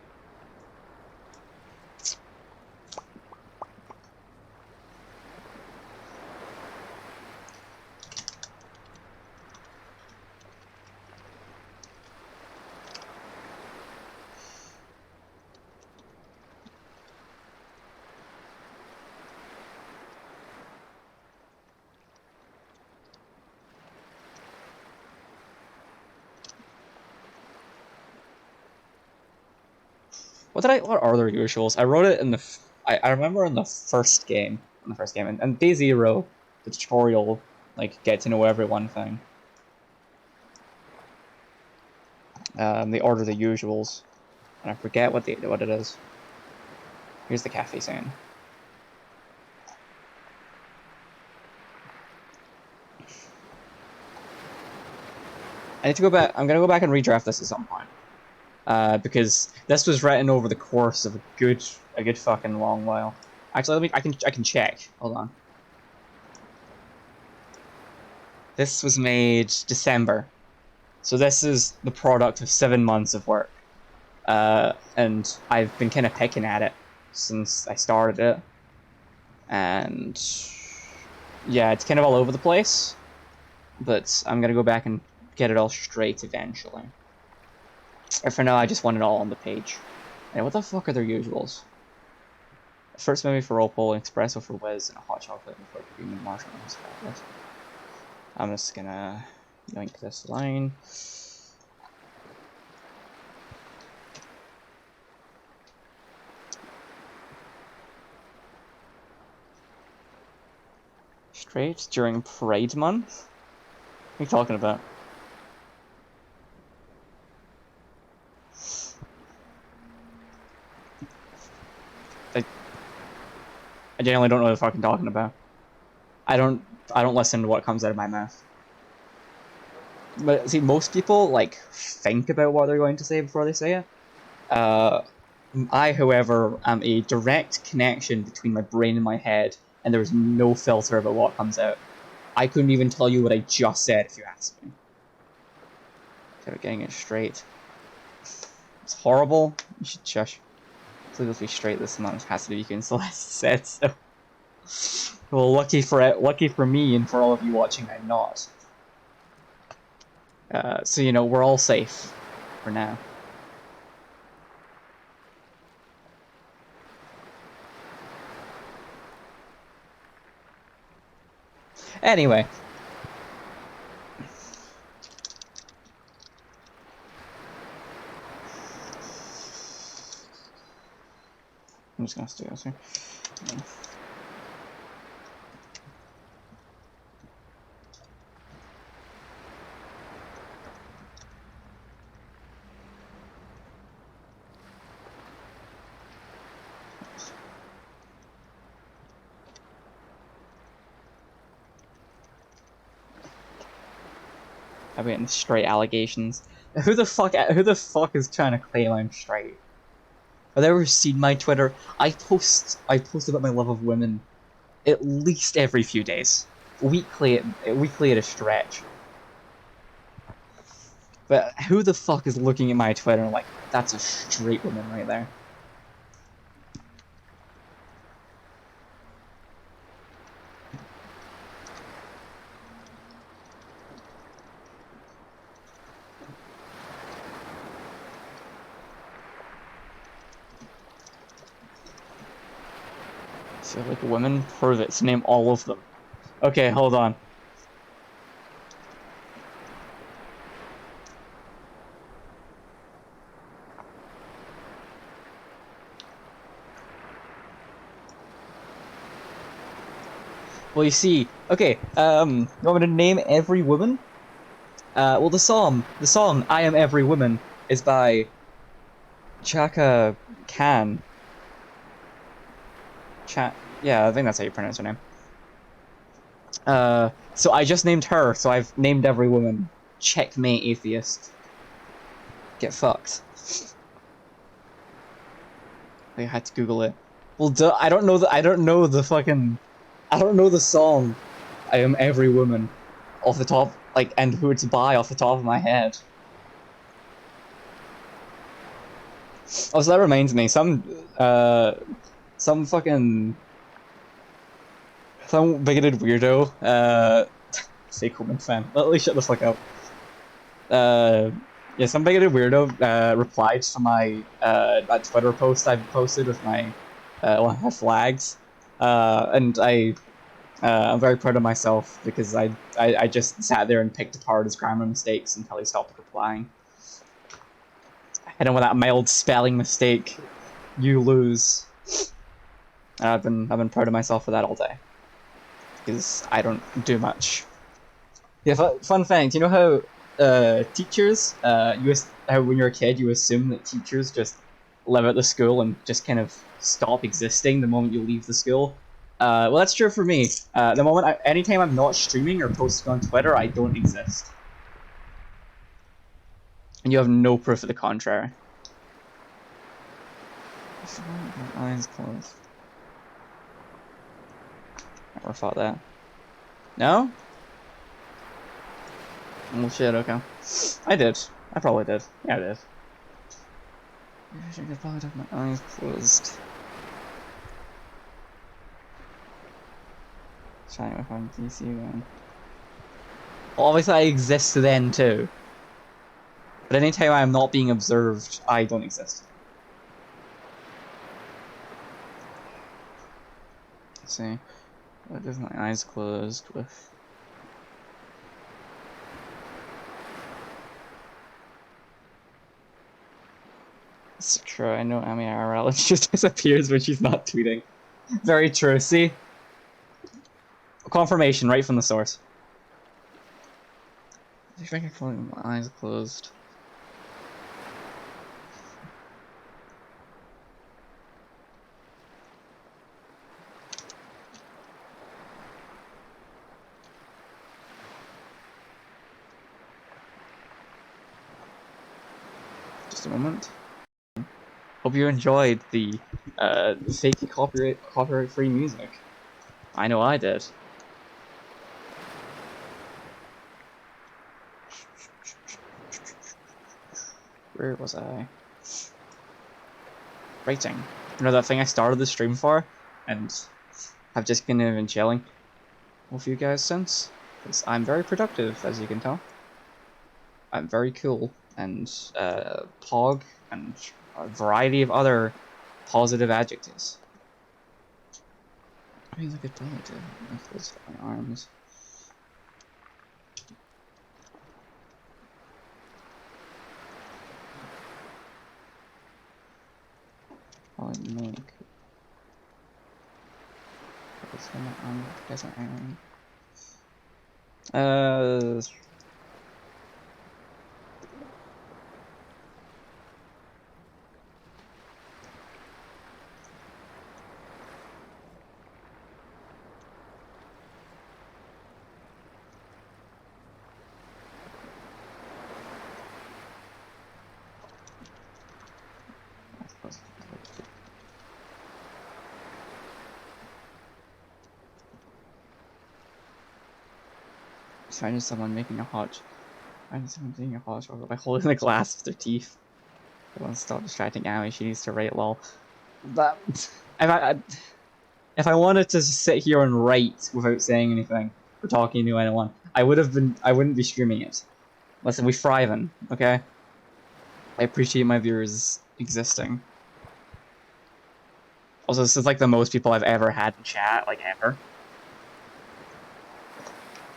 What are their usuals? I wrote it in the. I remember in the first game, and Day Zero, the tutorial, like get to know everyone thing. They order the usuals, and I forget what it is. Here's the cafe scene. I need to go back. I'm gonna go back and redraft this at some point. Because this was written over the course of a good fucking long while. Actually, I can check. Hold on. This was made December, so this is the product of 7 months of work, and I've been kind of picking at it since I started it, and yeah, it's kind of all over the place, but I'm gonna go back and get it all straight eventually. Or for now, I just want it all on the page. And what the fuck are their usuals? First maybe for Opal, an espresso for Wiz, and a hot chocolate for cream and marshmallows. I'm just gonna yoink this line. Straight during Pride Month? What are you talking about? I genuinely don't know what the fuck I'm talking about. I don't listen to what comes out of my mouth. But see, most people like think about what they're going to say before they say it. I, however, am a direct connection between my brain and my head, and there's no filter about what comes out. I couldn't even tell you what I just said if you asked me. So we're getting it straight. It's horrible. You should shush. Please let's be straight. This amount has to be. You can Celeste said so. Well, lucky for me and for all of you watching, I'm not. So you know we're all safe for now. Anyway. I'm just gonna stay this here. Yeah. I'm getting straight allegations. Who the fuck is trying to claim I'm straight? Have they ever seen my Twitter? I post about my love of women at least every few days. Weekly at a stretch. But who the fuck is looking at my Twitter and like, that's a straight woman right there? So like women, prove it. To name all of them. Okay, hold on. Well, you see, okay, you want me to name every woman? Well, the song "I Am Every Woman" is by Chaka Khan. Yeah, I think that's how you pronounce her name. So I just named her, so I've named every woman. Checkmate, atheist. Get fucked. I had to Google it. Well, I don't know I don't know the song "I Am Every Woman" off the top, like, and who it's by off the top of my head. Oh, so that reminds me, some fucking some bigoted weirdo, say Coleman fan. Let me shut the fuck up. Yeah, some bigoted weirdo replied to my that Twitter post I posted with my one of my flags, and I'm very proud of myself because I just sat there and picked apart his grammar mistakes until he stopped replying. And then with that mild spelling mistake, you lose. And I've been proud of myself for that all day because I don't do much. Yeah, fun fact. You know how teachers, how when you're a kid you assume that teachers just live at the school and just kind of stop existing the moment you leave the school. Well, that's true for me. The moment, anytime I'm not streaming or posting on Twitter, I don't exist, and you have no proof of the contrary. My eyes closed. Never thought that. No? Oh shit. Okay. I did. I probably did. Yeah, I did. I should probably have my eyes closed. Trying to find DC then. Well, obviously I exist then too. But anytime I'm not being observed, I don't exist. Let's see. What is my eyes closed with? It's true, I know Amy IRL, she just disappears when she's not tweeting. Very true, see? Confirmation right from the source. I think I can my eyes closed. Just a moment. Hope you enjoyed the fake copyright-free music. I know I did. Where was I? Writing. You know that thing I started the stream for? And I've just been chilling with you guys since? Because I'm very productive, as you can tell. I'm very cool, and pog, and a variety of other positive adjectives. I mean, look at that, I close my arms. Probably make It's on desert island. Finding someone making a hot. Finding someone making a hot chocolate by holding the glass with their teeth. They want to stop distracting Amy. She needs to write lol. But if I wanted to sit here and write without saying anything or talking to anyone, I wouldn't be streaming it. Listen, we thriving, okay? I appreciate my viewers existing. Also, this is like the most people I've ever had in chat, like ever.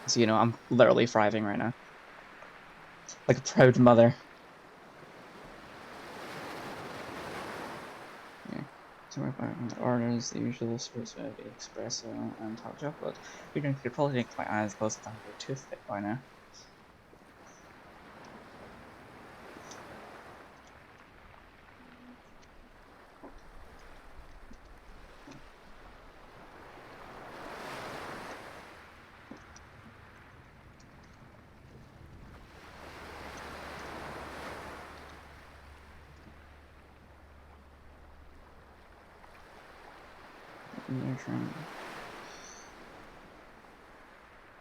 So, you know, I'm literally thriving right now. Like a proud mother. Yeah. So my orders, the usual sports food, espresso, and hot chocolate. You could probably make my eyes close to a toothpick by now.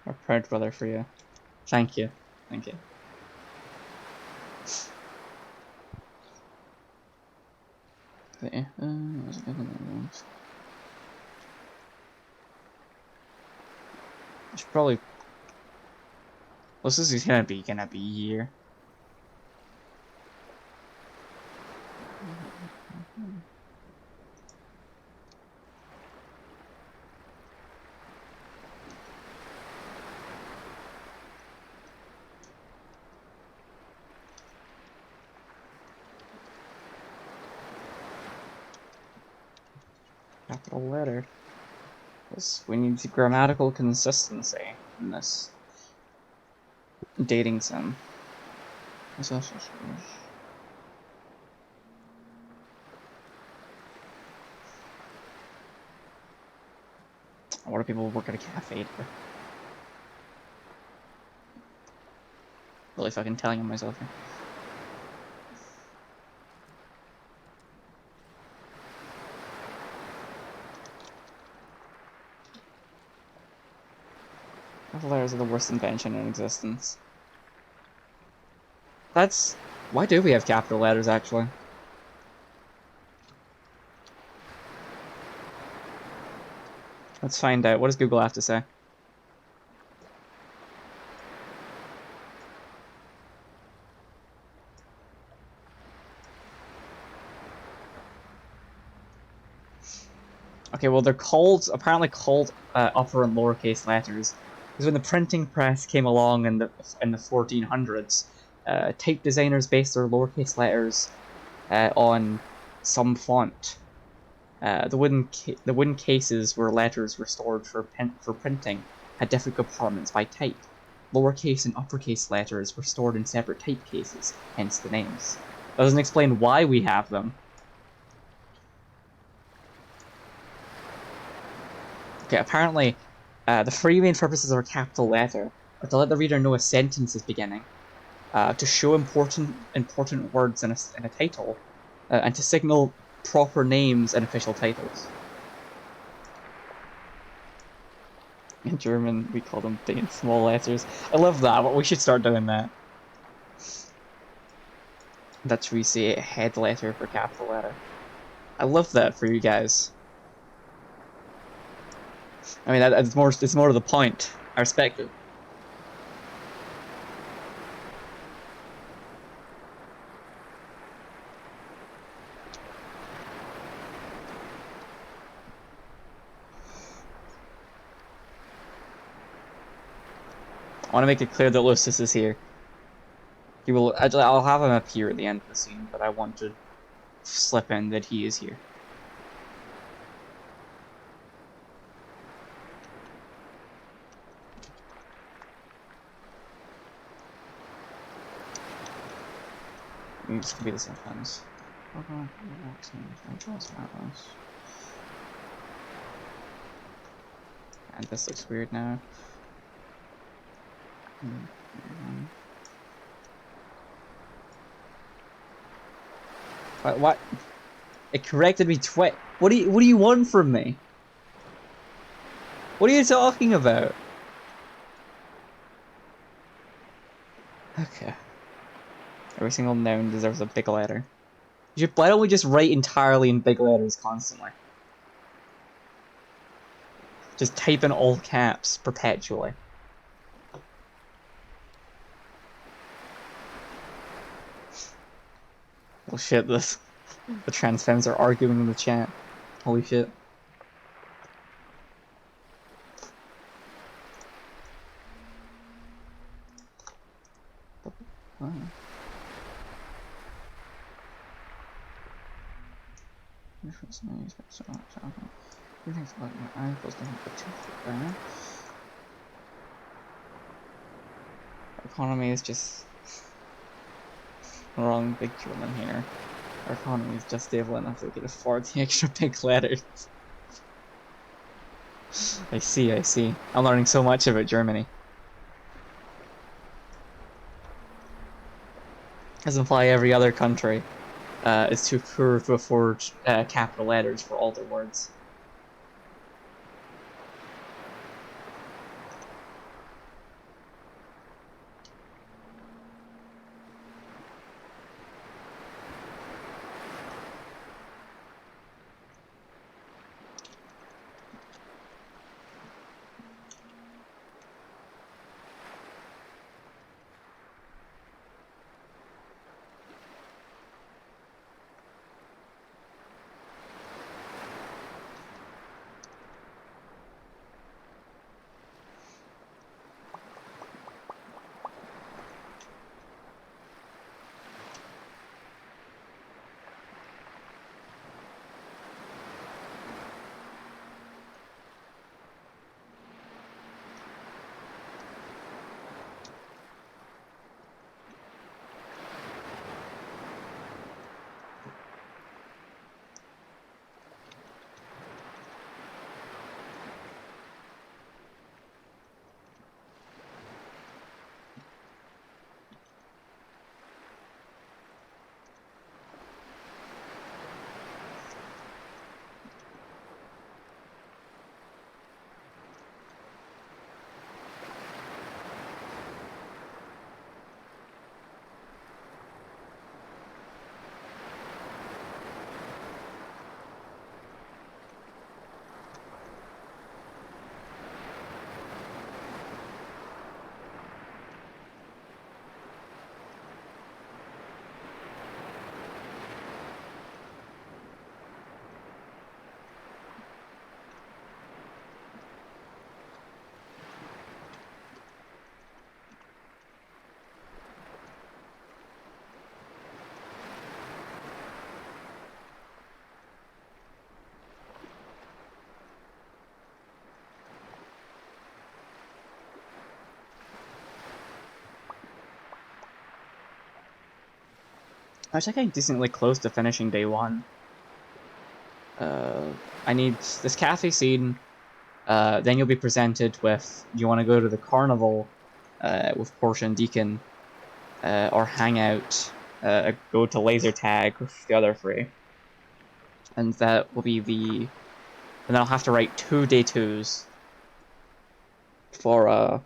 A proud brother for you. Thank you. Thank you. Okay, I should probably. Well, this is gonna be here. Capital letter. Yes, we need grammatical consistency in this dating sim. What do people work at a cafe for? Really fucking telling on myself here. Capital letters are the worst invention in existence. That's... Why do we have capital letters, actually? Let's find out. What does Google have to say? Okay, well, they're apparently called upper and lowercase letters. Because when the printing press came along in the 1400s, type designers based their lowercase letters on some font. The wooden cases where letters were stored for printing had different compartments by type. Lowercase and uppercase letters were stored in separate type cases, hence the names. That doesn't explain why we have them. Okay, apparently, the three main purposes of a capital letter are to let the reader know a sentence is beginning, to show important words in a title, and to signal proper names and official titles. In German, we call them big and small letters. I love that, but we should start doing that. That's where we say a head letter for capital letter. I love that for you guys. I mean, it's more to the point. I respect it. I want to make it clear that Lucius is here. He will. I'll have him appear at the end of the scene, but I want to slip in that he is here. This could be the same things. And this looks weird now. What? It corrected me twice. What do you want from me? What are you talking about? Okay. Every single noun deserves a big letter. Why don't we just write entirely in big letters constantly? Just type in all caps perpetually. Oh shit, the trans femmes are arguing in the chat. Holy shit. Oh. Economy is just wrong big German here. Our economy is just stable enough that we can afford the extra big letters. I see. I'm learning so much about Germany. As imply every other country is too poor to afford capital letters for all their words. I was getting decently close to finishing day one. I need this cafe scene. Then you'll be presented with, do you want to go to the carnival with Portia and Deacon, or hang out, go to laser tag with the other three. And that will be the... And then I'll have to write 2 day 2s for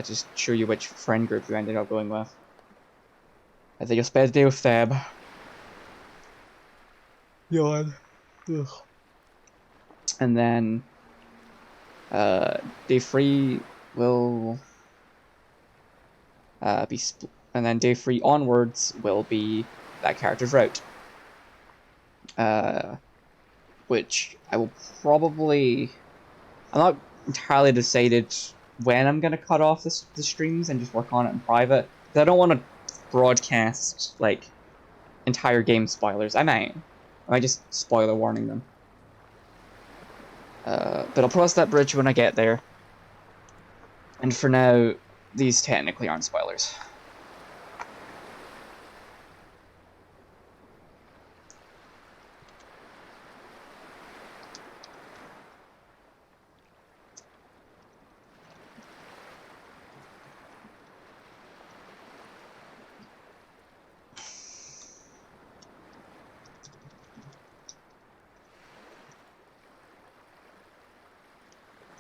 just show you which friend group you ended up going with. I think you'll spend a day with Theb. Yawn. Ugh. And then day 3 will be and then day 3 onwards will be that character's route. Which I will probably... I'm not entirely decided when I'm going to cut off the streams and just work on it in private. Because I don't want to broadcast, like, entire game spoilers. I might just spoiler warning them. But I'll cross that bridge when I get there. And for now, these technically aren't spoilers.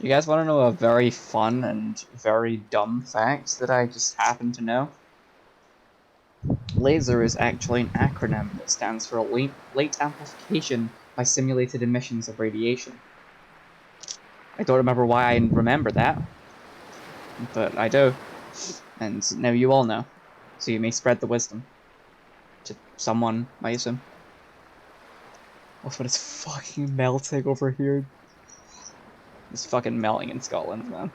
You guys want to know a very fun and very dumb fact that I just happen to know? LASER is actually an acronym that stands for Late Amplification by Simulated Emissions of Radiation. I don't remember why I remember that, but I do. And now you all know. So you may spread the wisdom. To someone, I assume. Oh, but it's fucking melting over here. It's fucking melting in Scotland, man.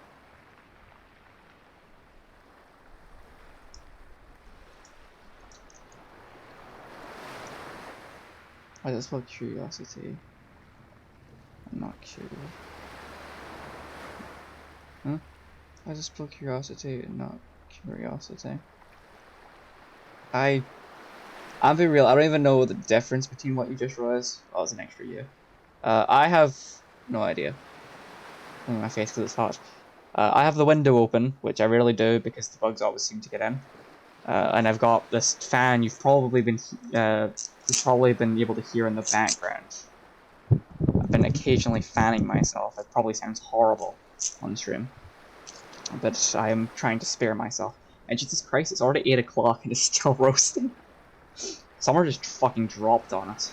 I just felt curiosity. I'm not curious. Huh? I just felt curiosity and not curiosity. I'm being real, I don't even know the difference between what you just realized. Oh, it's an extra U. I have no idea. In my face because it's hot. I have the window open, which I rarely do because the bugs always seem to get in. And I've got this fan you've probably been able to hear in the background. I've been occasionally fanning myself. It probably sounds horrible on stream, but I am trying to spare myself. And Jesus Christ, it's already 8 o'clock and it's still roasting. Summer just fucking dropped on us.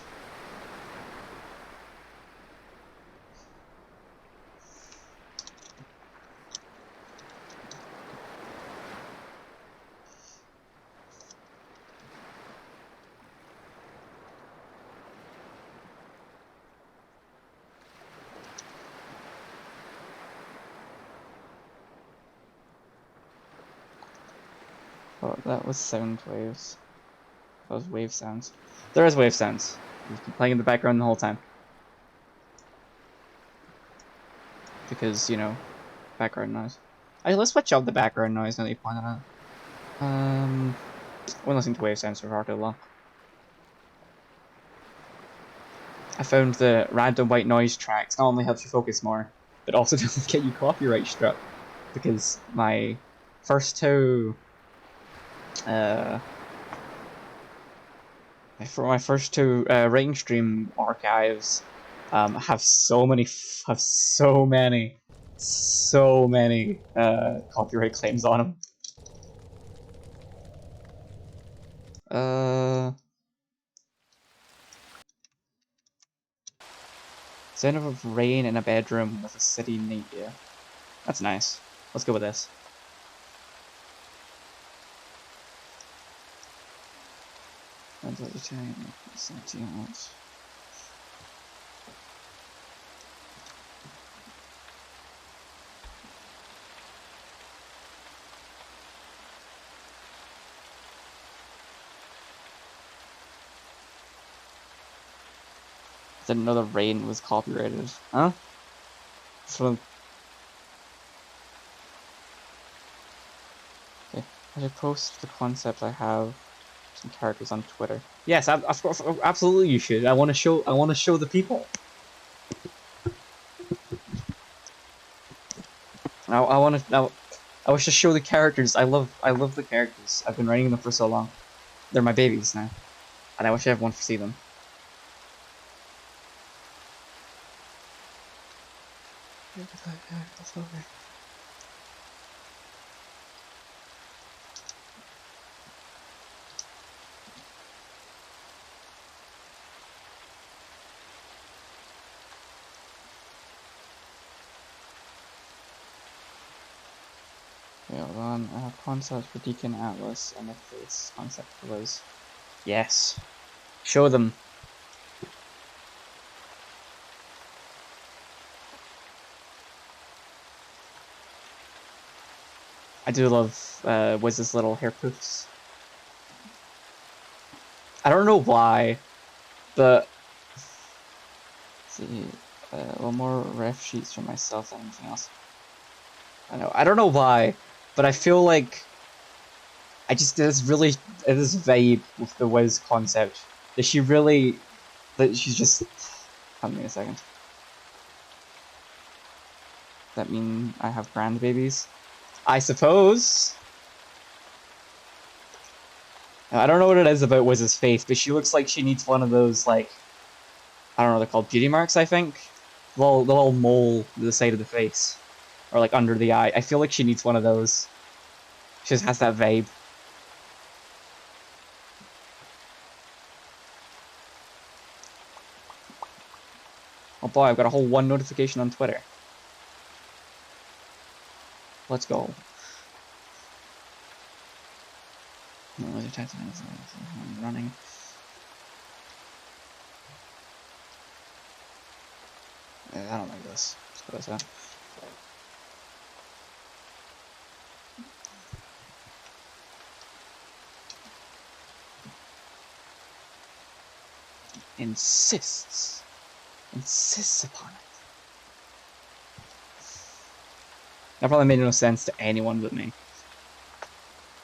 Oh, that was sound waves. That was wave sounds. There is wave sounds. You've been playing in the background the whole time. Because, you know, background noise. Alright, let's switch up the background noise now that you pointed out. I've been listening to wave sounds for far too long. I found the random white noise tracks not only helps you focus more, but also doesn't get you copyright struck. Because my first two for my first two writing stream archives have so many copyright claims on them. Sound of rain in a bedroom with a city nature. That's nice. Let's go with this. Didn't know the rain was copyrighted. Huh? So, okay. I should post the concept I have some characters on Twitter. Yes, absolutely you should. I want to show the people. I wish to show the characters. I love the characters. I've been writing them for so long. They're my babies now, and I wish everyone could see them. Okay, hold on. I have concepts for Deacon Atlas and a face concept for Liz. Yes. Show them. I do love Wiz's little hair poofs. I don't know why, but let's see, one more ref sheets for myself than anything else. I don't know why, but I feel like it is vibe with the Wiz concept. That she's just. Hold me a second. Does that mean I have grandbabies? I suppose. I don't know what it is about Wiz's face, but she looks like she needs one of those, like, I don't know what they're called, beauty marks, I think? The little mole to the side of the face. or like under the eye. I feel like she needs one of those. She just has that vibe. Oh boy, I've got a whole 1 notification on Twitter. Let's go. I'm running. I don't like this. Let's put this out. Insists upon it. That probably made no sense to anyone but me.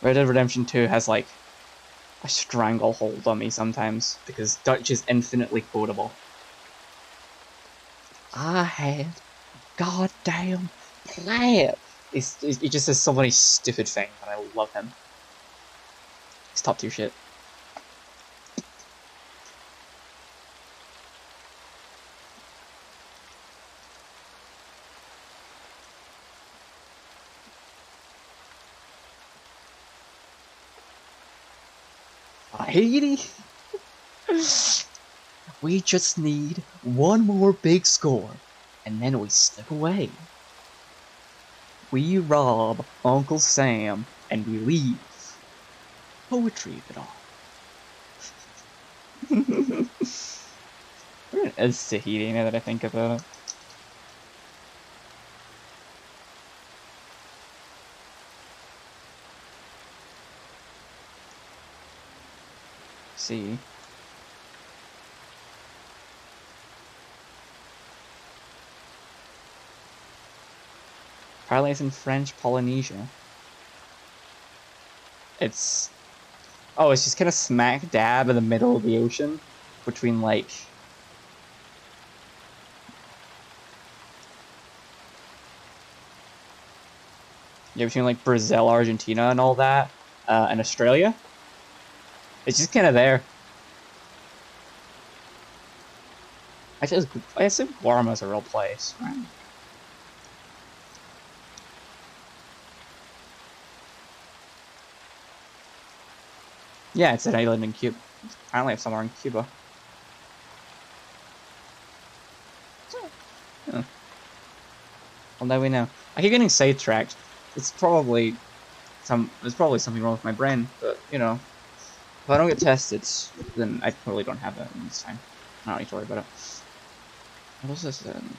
Red Dead Redemption 2 has like a stranglehold on me sometimes because Dutch is infinitely quotable. I had goddamn plan. He just says so many stupid things, and I love him. He's top tier shit. Haiti? We just need one more big score, and then we slip away. We rob Uncle Sam, and we leave. Poetry of it all. Where is Tahiti now that I think about it? See. Parlays in French Polynesia. It's just kind of smack dab in the middle of the ocean between like between like Brazil, Argentina, and all that, and Australia. It's just kind of there. I assume Guarma's a real place, right? Yeah, it's an island in Cuba. Apparently, it's somewhere in Cuba. Yeah. Well, now we know. I keep getting sidetracked. It's probably there's something wrong with my brain, but you know, if I don't get tested, then I totally don't have that this time. I don't need to worry about it. What was this then?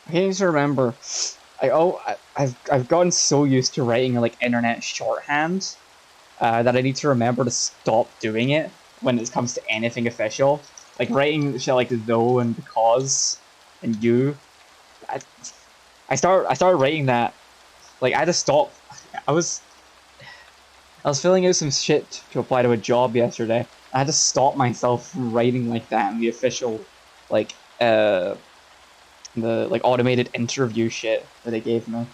I need to remember. I've gotten so used to writing like internet shorthand that I need to remember to stop doing it when it comes to anything official. Like writing shit like though and because and you. I started writing that. Like I had to stop. I was I was filling out some shit to apply to a job yesterday. I had to stop myself from writing like that in the official like the like automated interview shit that they gave me.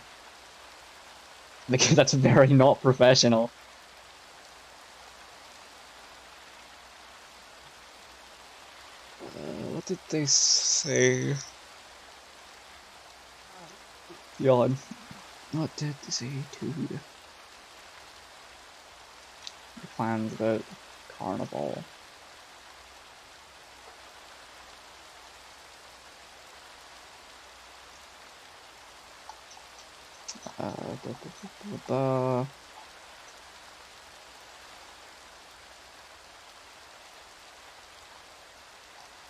Like that's very not professional. What did they say? Yawn. What did they say to the plans about carnival?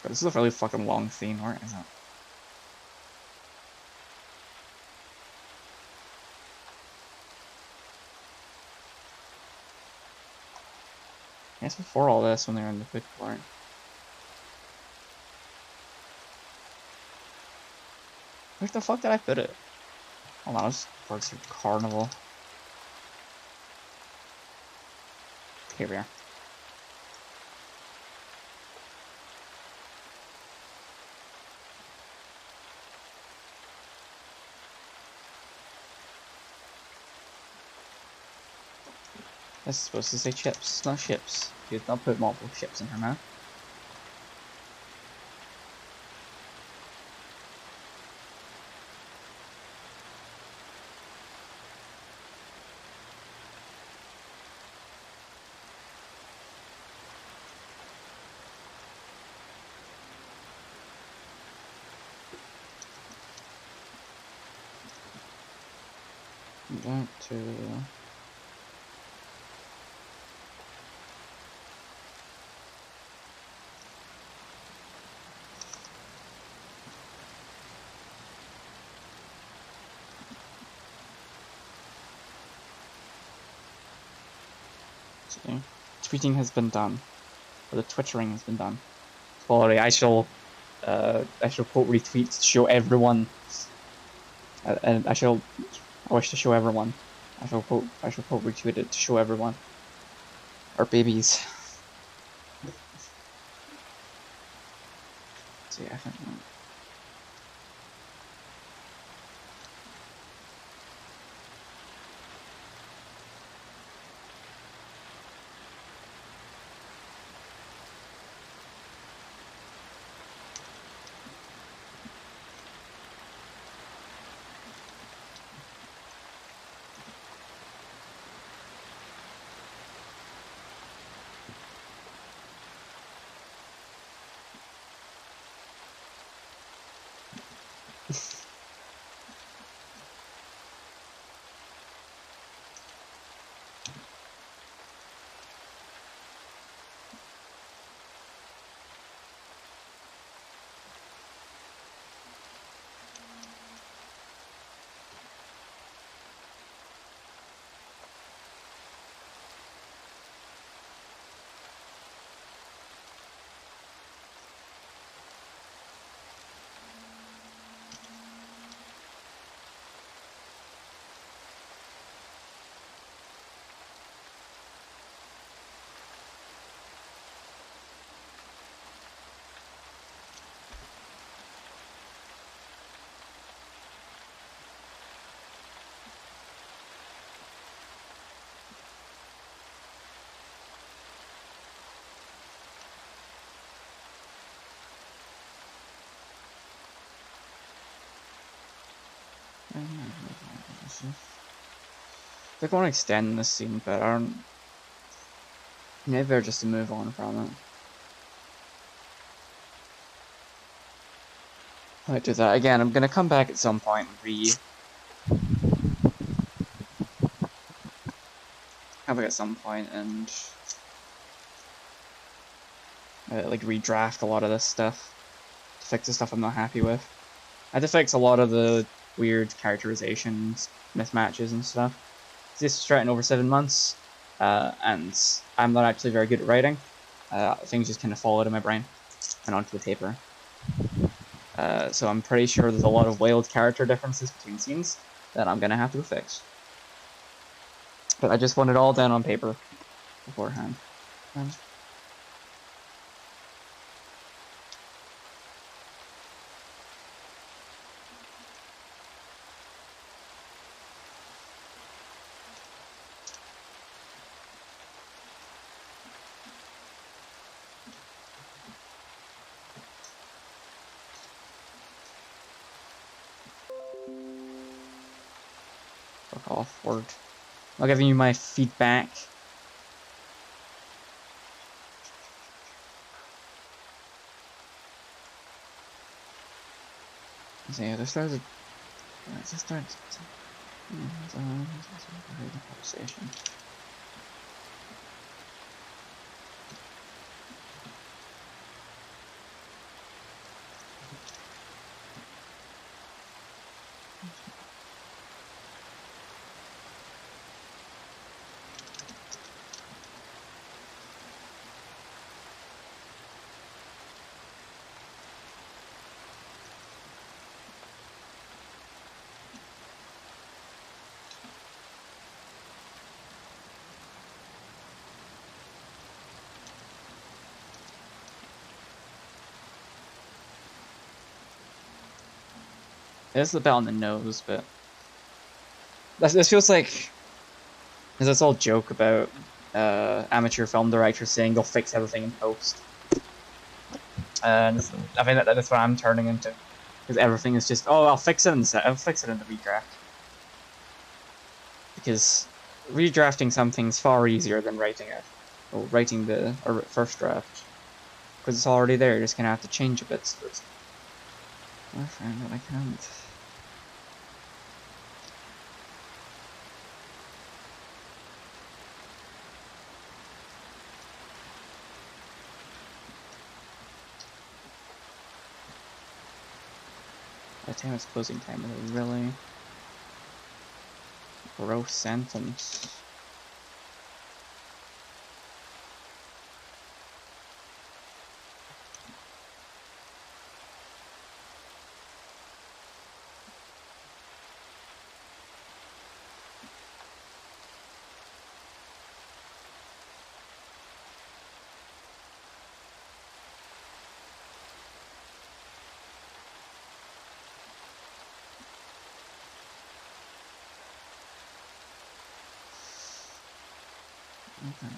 This is a really fucking long scene, where is it? I guess before all this, when they were in the food court. Where the fuck did I put it? Hold on, let's work through Carnival. Here we are. This is supposed to say chips, not ships. You did not put multiple ships in her mouth. Back to... Tweeting has been done. Or the twittering has been done. Quality, I shall quote retweet to show everyone. And I wish to show everyone. I shall quote retweet it to show everyone. Our babies. See, I think. They're going to extend this scene, but I don't. Maybe just to move on from it. I might do that again. I'm gonna come back at some point and come back at some point and like redraft a lot of this stuff to fix the stuff I'm not happy with. I had to fix a lot of the weird characterizations, mismatches, and stuff. This is written over 7 months, and I'm not actually very good at writing. Things just kind of fall out of my brain and onto the paper. So I'm pretty sure there's a lot of wild character differences between scenes that I'm gonna have to fix. But I just want it all down on paper beforehand. Fuck off, word. I'll give you my feedback. So yeah, this started. Let's just start. Conversation. It's a bit on the nose, but this feels like there's this old joke about amateur film directors saying they'll fix everything in post, and I think that's what I'm turning into, because everything is just, oh, I'll fix it in the redraft, because redrafting something's far easier than writing it, or writing the first draft, because it's already there. You're just gonna have to change a bit. So it's, I find that I can't. By the time it's closing time is a really gross sentence. Okay.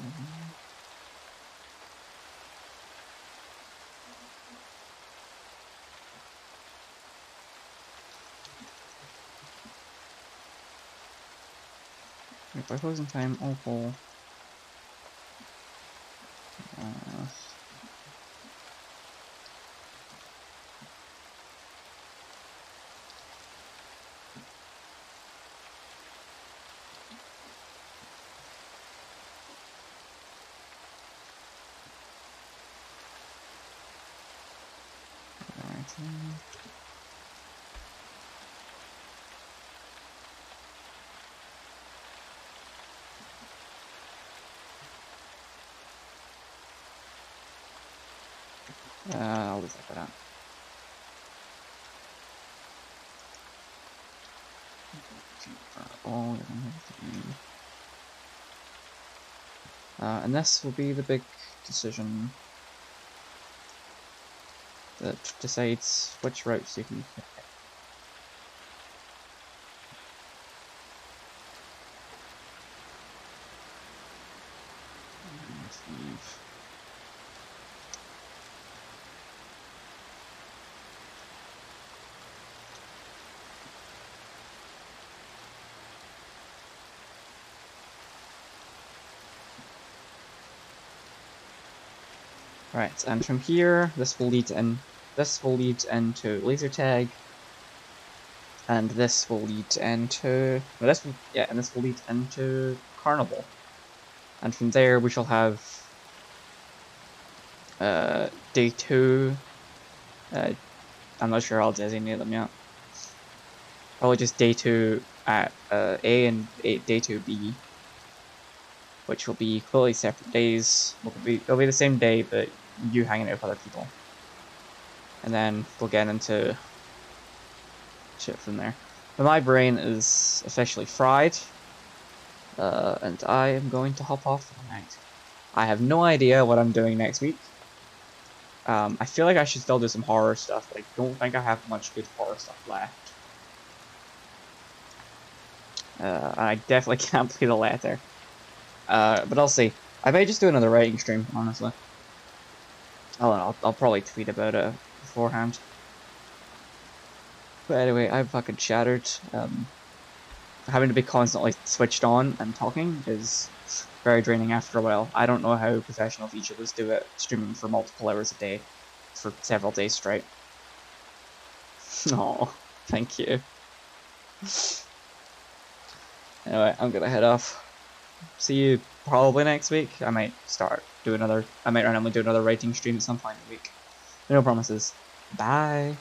By closing time, opal. Uh, Alright. I'll leave that out. And this will be the big decision that decides which routes you can pick. Let's leave. Right, and from here, this will lead into laser tag, and this will lead into this will lead into carnival, and from there we shall have day 2. I'm not sure I'll designate them yet. Probably just day 2 at A and day 2 B, which will be completely separate days. It'll be the same day, but you hanging out with other people. And then we'll get into shit from there. But my brain is officially fried, and I am going to hop off for the night. I have no idea what I'm doing next week. I feel like I should still do some horror stuff, but I don't think I have much good horror stuff left. I definitely can't play the letter. But I'll see. I may just do another writing stream, honestly. I'll probably tweet about it beforehand. But anyway, I'm fucking shattered. Having to be constantly switched on and talking is very draining after a while. I don't know how professionals each of us do it, streaming for multiple hours a day for several days straight. Oh, thank you. Anyway, I'm gonna head off. See you probably next week. I might randomly do another writing stream at some point in the week. No promises. Bye.